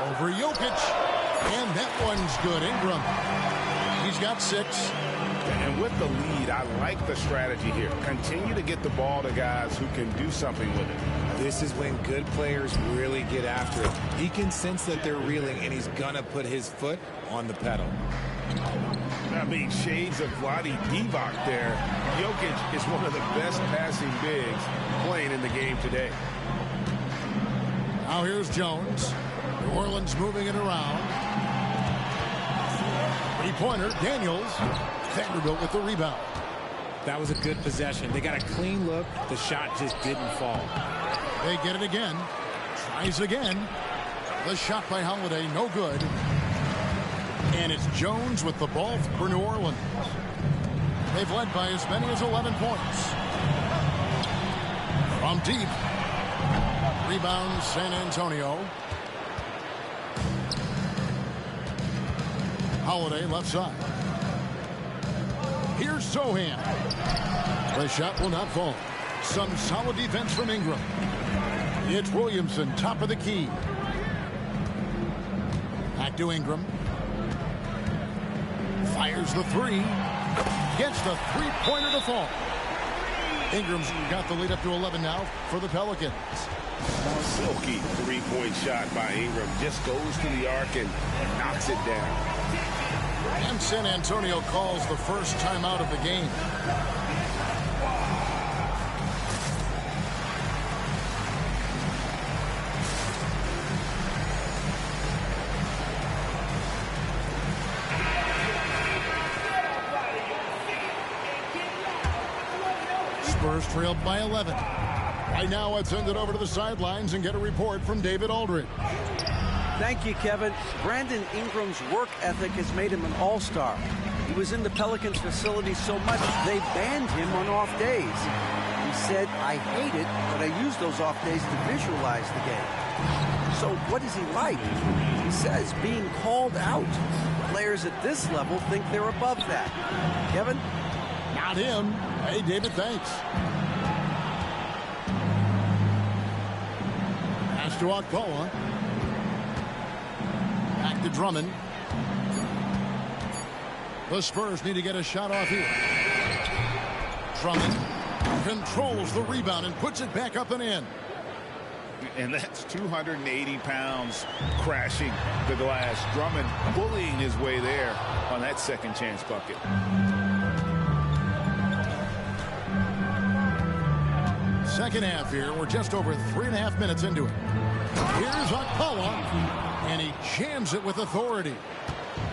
[SPEAKER 1] Over Jokic. And that one's good. Ingram. He's got 6.
[SPEAKER 2] And with the lead, I like the strategy here. Continue to get the ball to guys who can do something with it.
[SPEAKER 8] This is when good players really get after it. He can sense that they're reeling, and he's going to put his foot on the pedal.
[SPEAKER 2] I mean, shades of Vlade Divac there. Jokic is one of the best passing bigs playing in the game today.
[SPEAKER 1] Now here's Jones. New Orleans moving it around. Three-pointer, Daniels. Vanderbilt with the rebound.
[SPEAKER 8] That was a good possession. They got a clean look. The shot just didn't fall.
[SPEAKER 1] They get it again. Tries again. The shot by Holiday, no good. And it's Jones with the ball for New Orleans. They've led by as many as 11 points. From deep. Rebound, San Antonio. Holiday left side. Here's Zohan. The shot will not fall. Some solid defense from Ingram. It's Williamson, top of the key. Back to Ingram. Fires the three. Gets the three-pointer to fall. Ingram's got the lead up to 11 now for the Pelicans.
[SPEAKER 2] Silky three-point shot by Ingram. Just goes to the arc and knocks it down.
[SPEAKER 1] And San Antonio calls the first timeout of the game. Spurs trailed by 11. Right now, let's send it over to the sidelines and get a report from David Aldridge.
[SPEAKER 6] Thank you, Kevin. Brandon Ingram's work ethic has made him an all-star. He was in the Pelicans facility so much they banned him on off days. He said, "I hate it, but I use those off days to visualize the game." So what is he like? He says being called out. Players at this level think they're above that. Kevin?
[SPEAKER 1] Not him. Hey, David, thanks. Pass to Alcoa. Back to Drummond. The Spurs need to get a shot off here. Drummond controls the rebound and puts it back up and in.
[SPEAKER 3] And that's 280 pounds crashing the glass. Drummond bullying his way there on that second chance bucket.
[SPEAKER 1] Second half here. We're just over 3.5 minutes into it. Here's Alcoa, and he jams it with authority.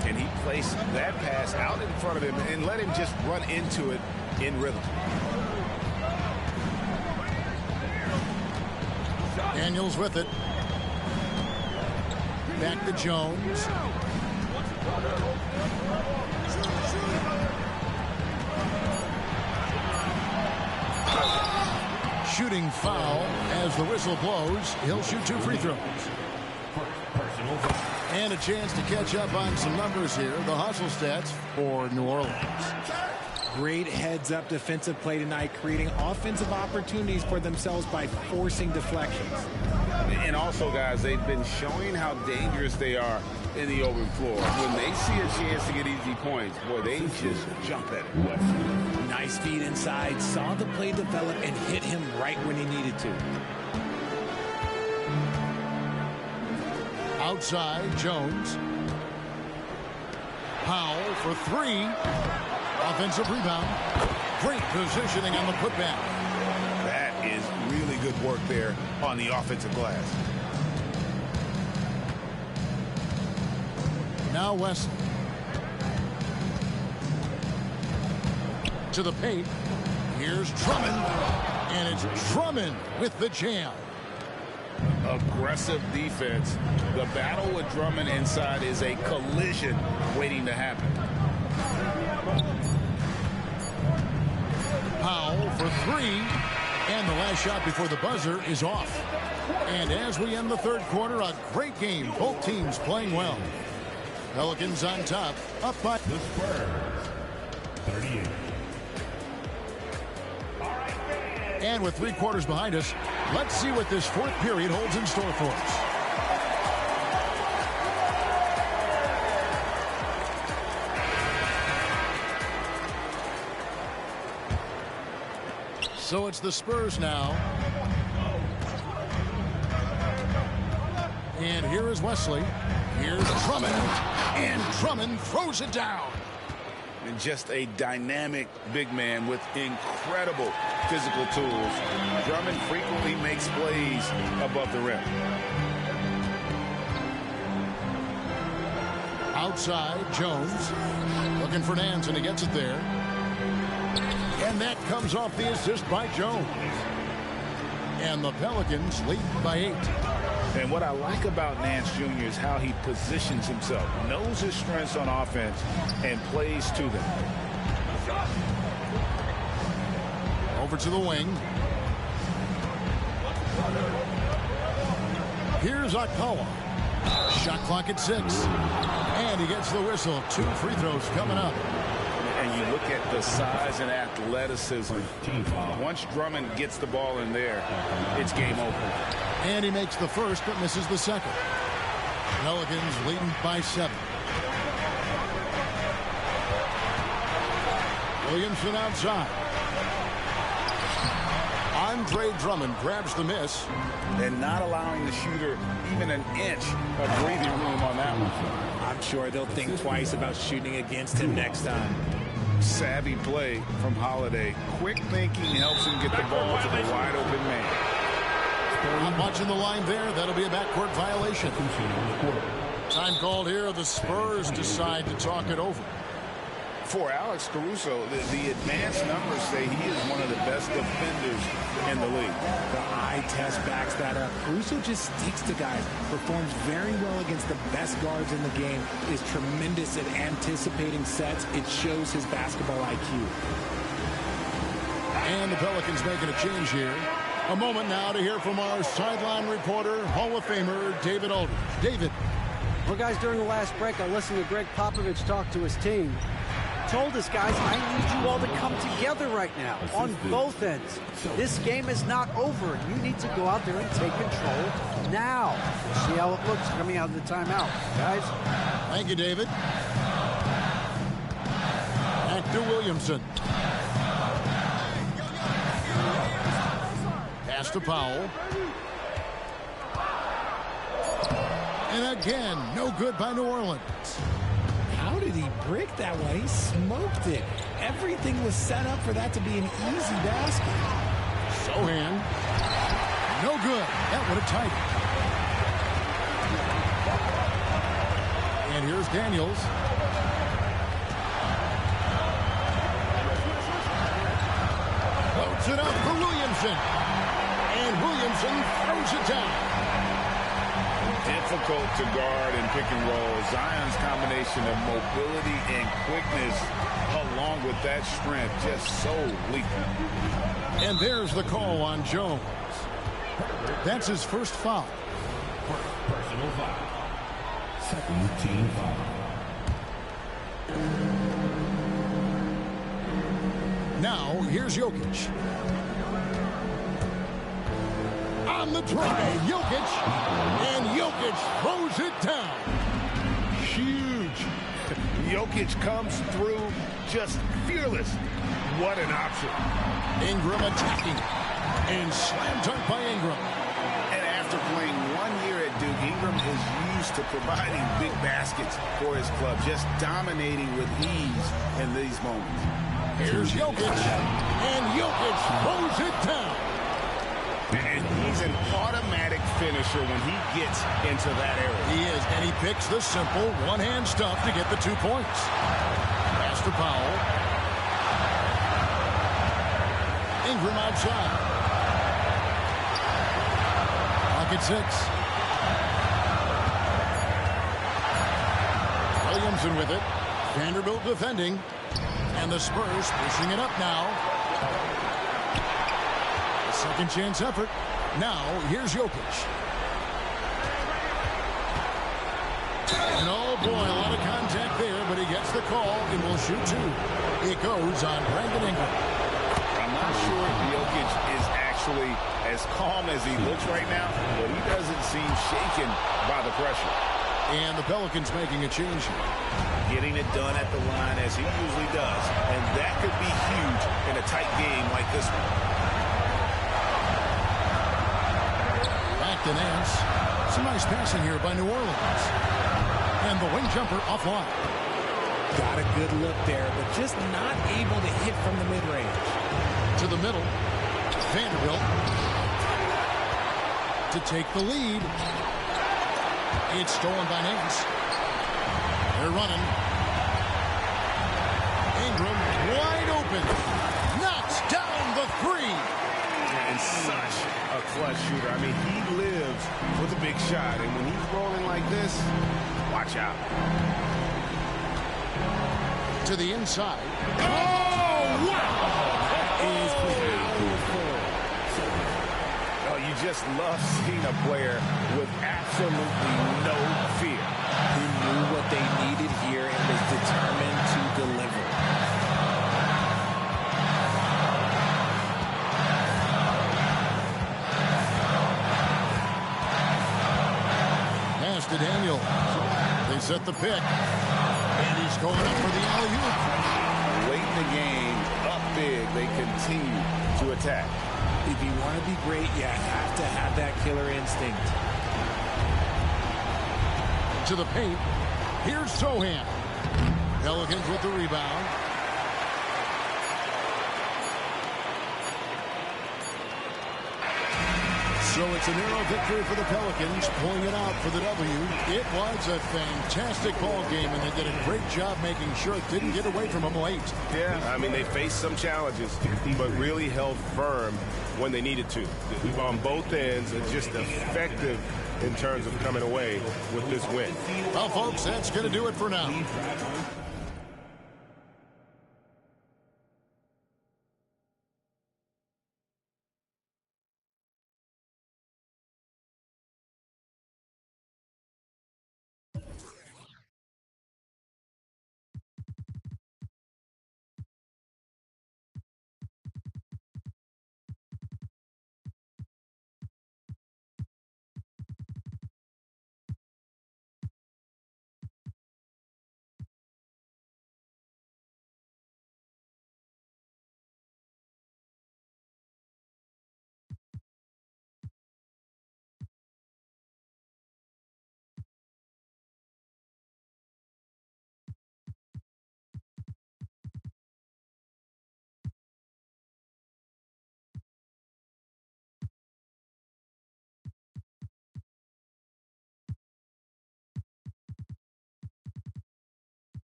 [SPEAKER 2] And he placed that pass out in front of him and let him just run into it in rhythm.
[SPEAKER 1] Daniels with it. Back to Jones. Shooting foul as the whistle blows. He'll shoot 2 free throws. And a chance to catch up on some numbers here. The hustle stats for New Orleans.
[SPEAKER 8] Great heads-up defensive play tonight, creating offensive opportunities for themselves by forcing deflections.
[SPEAKER 3] And also, guys, they've been showing how dangerous they are in the open floor. When they see a chance to get easy points, boy, they just jump at it.
[SPEAKER 8] Nice feed inside, saw the play develop and hit him right when he needed to.
[SPEAKER 1] Outside, Jones. Powell for 3. Offensive rebound. Great positioning on the putback.
[SPEAKER 2] That is really good work there on the offensive glass.
[SPEAKER 1] Now West. To the paint. Here's Drummond. And it's Drummond with the jam.
[SPEAKER 3] Aggressive defense. The battle with Drummond inside is a collision waiting to happen.
[SPEAKER 1] Powell for 3. And the last shot before the buzzer is off. And as we end the third quarter, a great game. Both teams playing well. Pelicans on top, up by
[SPEAKER 5] The Spurs, 38.
[SPEAKER 1] And with 3 quarters behind us, let's see what this fourth period holds in store for us. So it's the Spurs now. And here is Wesley. Here's Drummond. And Drummond throws it down.
[SPEAKER 3] And just a dynamic big man with incredible physical tools. Drummond frequently makes plays above the rim.
[SPEAKER 1] Outside, Jones. Looking for Nance, and he gets it there. And that comes off the assist by Jones. And the Pelicans lead by 8.
[SPEAKER 3] And what I like about Nance Jr. is how he positions himself, knows his strengths on offense, and plays to them.
[SPEAKER 1] Over to the wing. Here's Alcoa. Shot clock at 6. And he gets the whistle. 2 free throws coming up.
[SPEAKER 3] and you look at the size and athleticism. Once Drummond gets the ball in there, it's game over.
[SPEAKER 1] And he makes the first but misses the second. Pelicans leading by 7. Williamson outside. Andre Drummond grabs the miss.
[SPEAKER 3] And not allowing the shooter even an inch of breathing room on that one.
[SPEAKER 8] I'm sure they'll think twice about shooting against him next time.
[SPEAKER 3] Savvy play from Holiday. Quick thinking helps him get the ball to the wide open man.
[SPEAKER 1] Not watching the line there. That'll be a backcourt violation. Time called here. The Spurs decide to talk it over.
[SPEAKER 3] For Alex Caruso, the advanced numbers say he is one of the best defenders in the league.
[SPEAKER 8] The eye test backs that up. Caruso just sticks to guys, performs very well against the best guards in the game, is tremendous at anticipating sets. It shows his basketball IQ.
[SPEAKER 1] And the Pelicans making a change here. A moment now to hear from our sideline reporter, Hall of Famer David Aldridge. David.
[SPEAKER 6] Well, guys, during the last break, I listened to Greg Popovich talk to his team. Told us, guys, I need you all to come together right now on both ends. This game is not over. You need to go out there and take control now. See how it looks coming out of the timeout, guys.
[SPEAKER 1] Thank you, David. Back to Williamson. Pass to Powell. And again, no good by New Orleans.
[SPEAKER 8] How did he brick that one? He smoked it. Everything was set up for that to be an easy basket.
[SPEAKER 1] Sohan. No good. That would have tied it. And here's Daniels. Floats it up for Williamson. And Williamson throws it down.
[SPEAKER 3] Difficult to guard and pick and roll. Zion's combination of mobility and quickness along with that strength just so lethal.
[SPEAKER 1] And there's the call on Jones. That's his first foul.
[SPEAKER 5] Personal foul. Second team foul.
[SPEAKER 1] Now, here's Jokic. On the drive, Jokic. And Jokic throws it down.
[SPEAKER 2] Huge. Jokic comes through just fearless. What an option.
[SPEAKER 1] Ingram attacking. And slam dunk by Ingram.
[SPEAKER 3] And after playing 1 year at Duke, Ingram is used to providing big baskets for his club, just dominating with ease in these moments.
[SPEAKER 1] Here's Jokic. And Jokic throws it down.
[SPEAKER 3] And he's an automatic finisher when he gets into that area.
[SPEAKER 1] He is, and he picks the simple one-hand stuff to get the 2 points. Pass to Powell. Ingram outside. Clock at 6. Williamson with it. Vanderbilt defending. And the Spurs pushing it up now. Second chance effort. Now, here's Jokic. And oh boy, a lot of contact there, but he gets the call and will shoot 2. It goes on Brandon Ingram.
[SPEAKER 3] I'm not sure if Jokic is actually as calm as he looks right now, but he doesn't seem shaken by the pressure.
[SPEAKER 1] And the Pelicans making a change here.
[SPEAKER 3] Getting it done at the line as he usually does. And that could be huge in a tight game like this one.
[SPEAKER 1] To Nance. Some nice passing here by New Orleans. And the wing jumper offline.
[SPEAKER 8] Got a good look there, but just not able to hit from the mid-range.
[SPEAKER 1] To the middle. Vanderbilt. To take the lead. It's stolen by Nance. They're running. Ingram wide open. Knocks down the 3.
[SPEAKER 2] And such a clutch shooter. I mean, he lives with a big shot. And when he's rolling like this, watch out.
[SPEAKER 1] To the inside.
[SPEAKER 2] Oh, wow!
[SPEAKER 8] That is powerful.
[SPEAKER 2] Oh, you just love seeing a player with absolutely no fear.
[SPEAKER 8] He knew what they needed here and was determined to deliver.
[SPEAKER 1] set the pick. And he's going up for the alley-oop.
[SPEAKER 3] Late in the game, up big, they continue to attack.
[SPEAKER 8] If you want to be great, you have to have that killer instinct.
[SPEAKER 1] To the paint. Here's Sohan. Pelicans with the rebound. So it's a narrow victory for the Pelicans, pulling it out for the W. It was a fantastic ball game, and they did a great job making sure it didn't get away from them late.
[SPEAKER 2] Yeah, I mean, they faced some challenges, but really held firm when they needed to. On both ends, and just effective in terms of coming away with this win.
[SPEAKER 1] Well, folks, that's going to do it for now.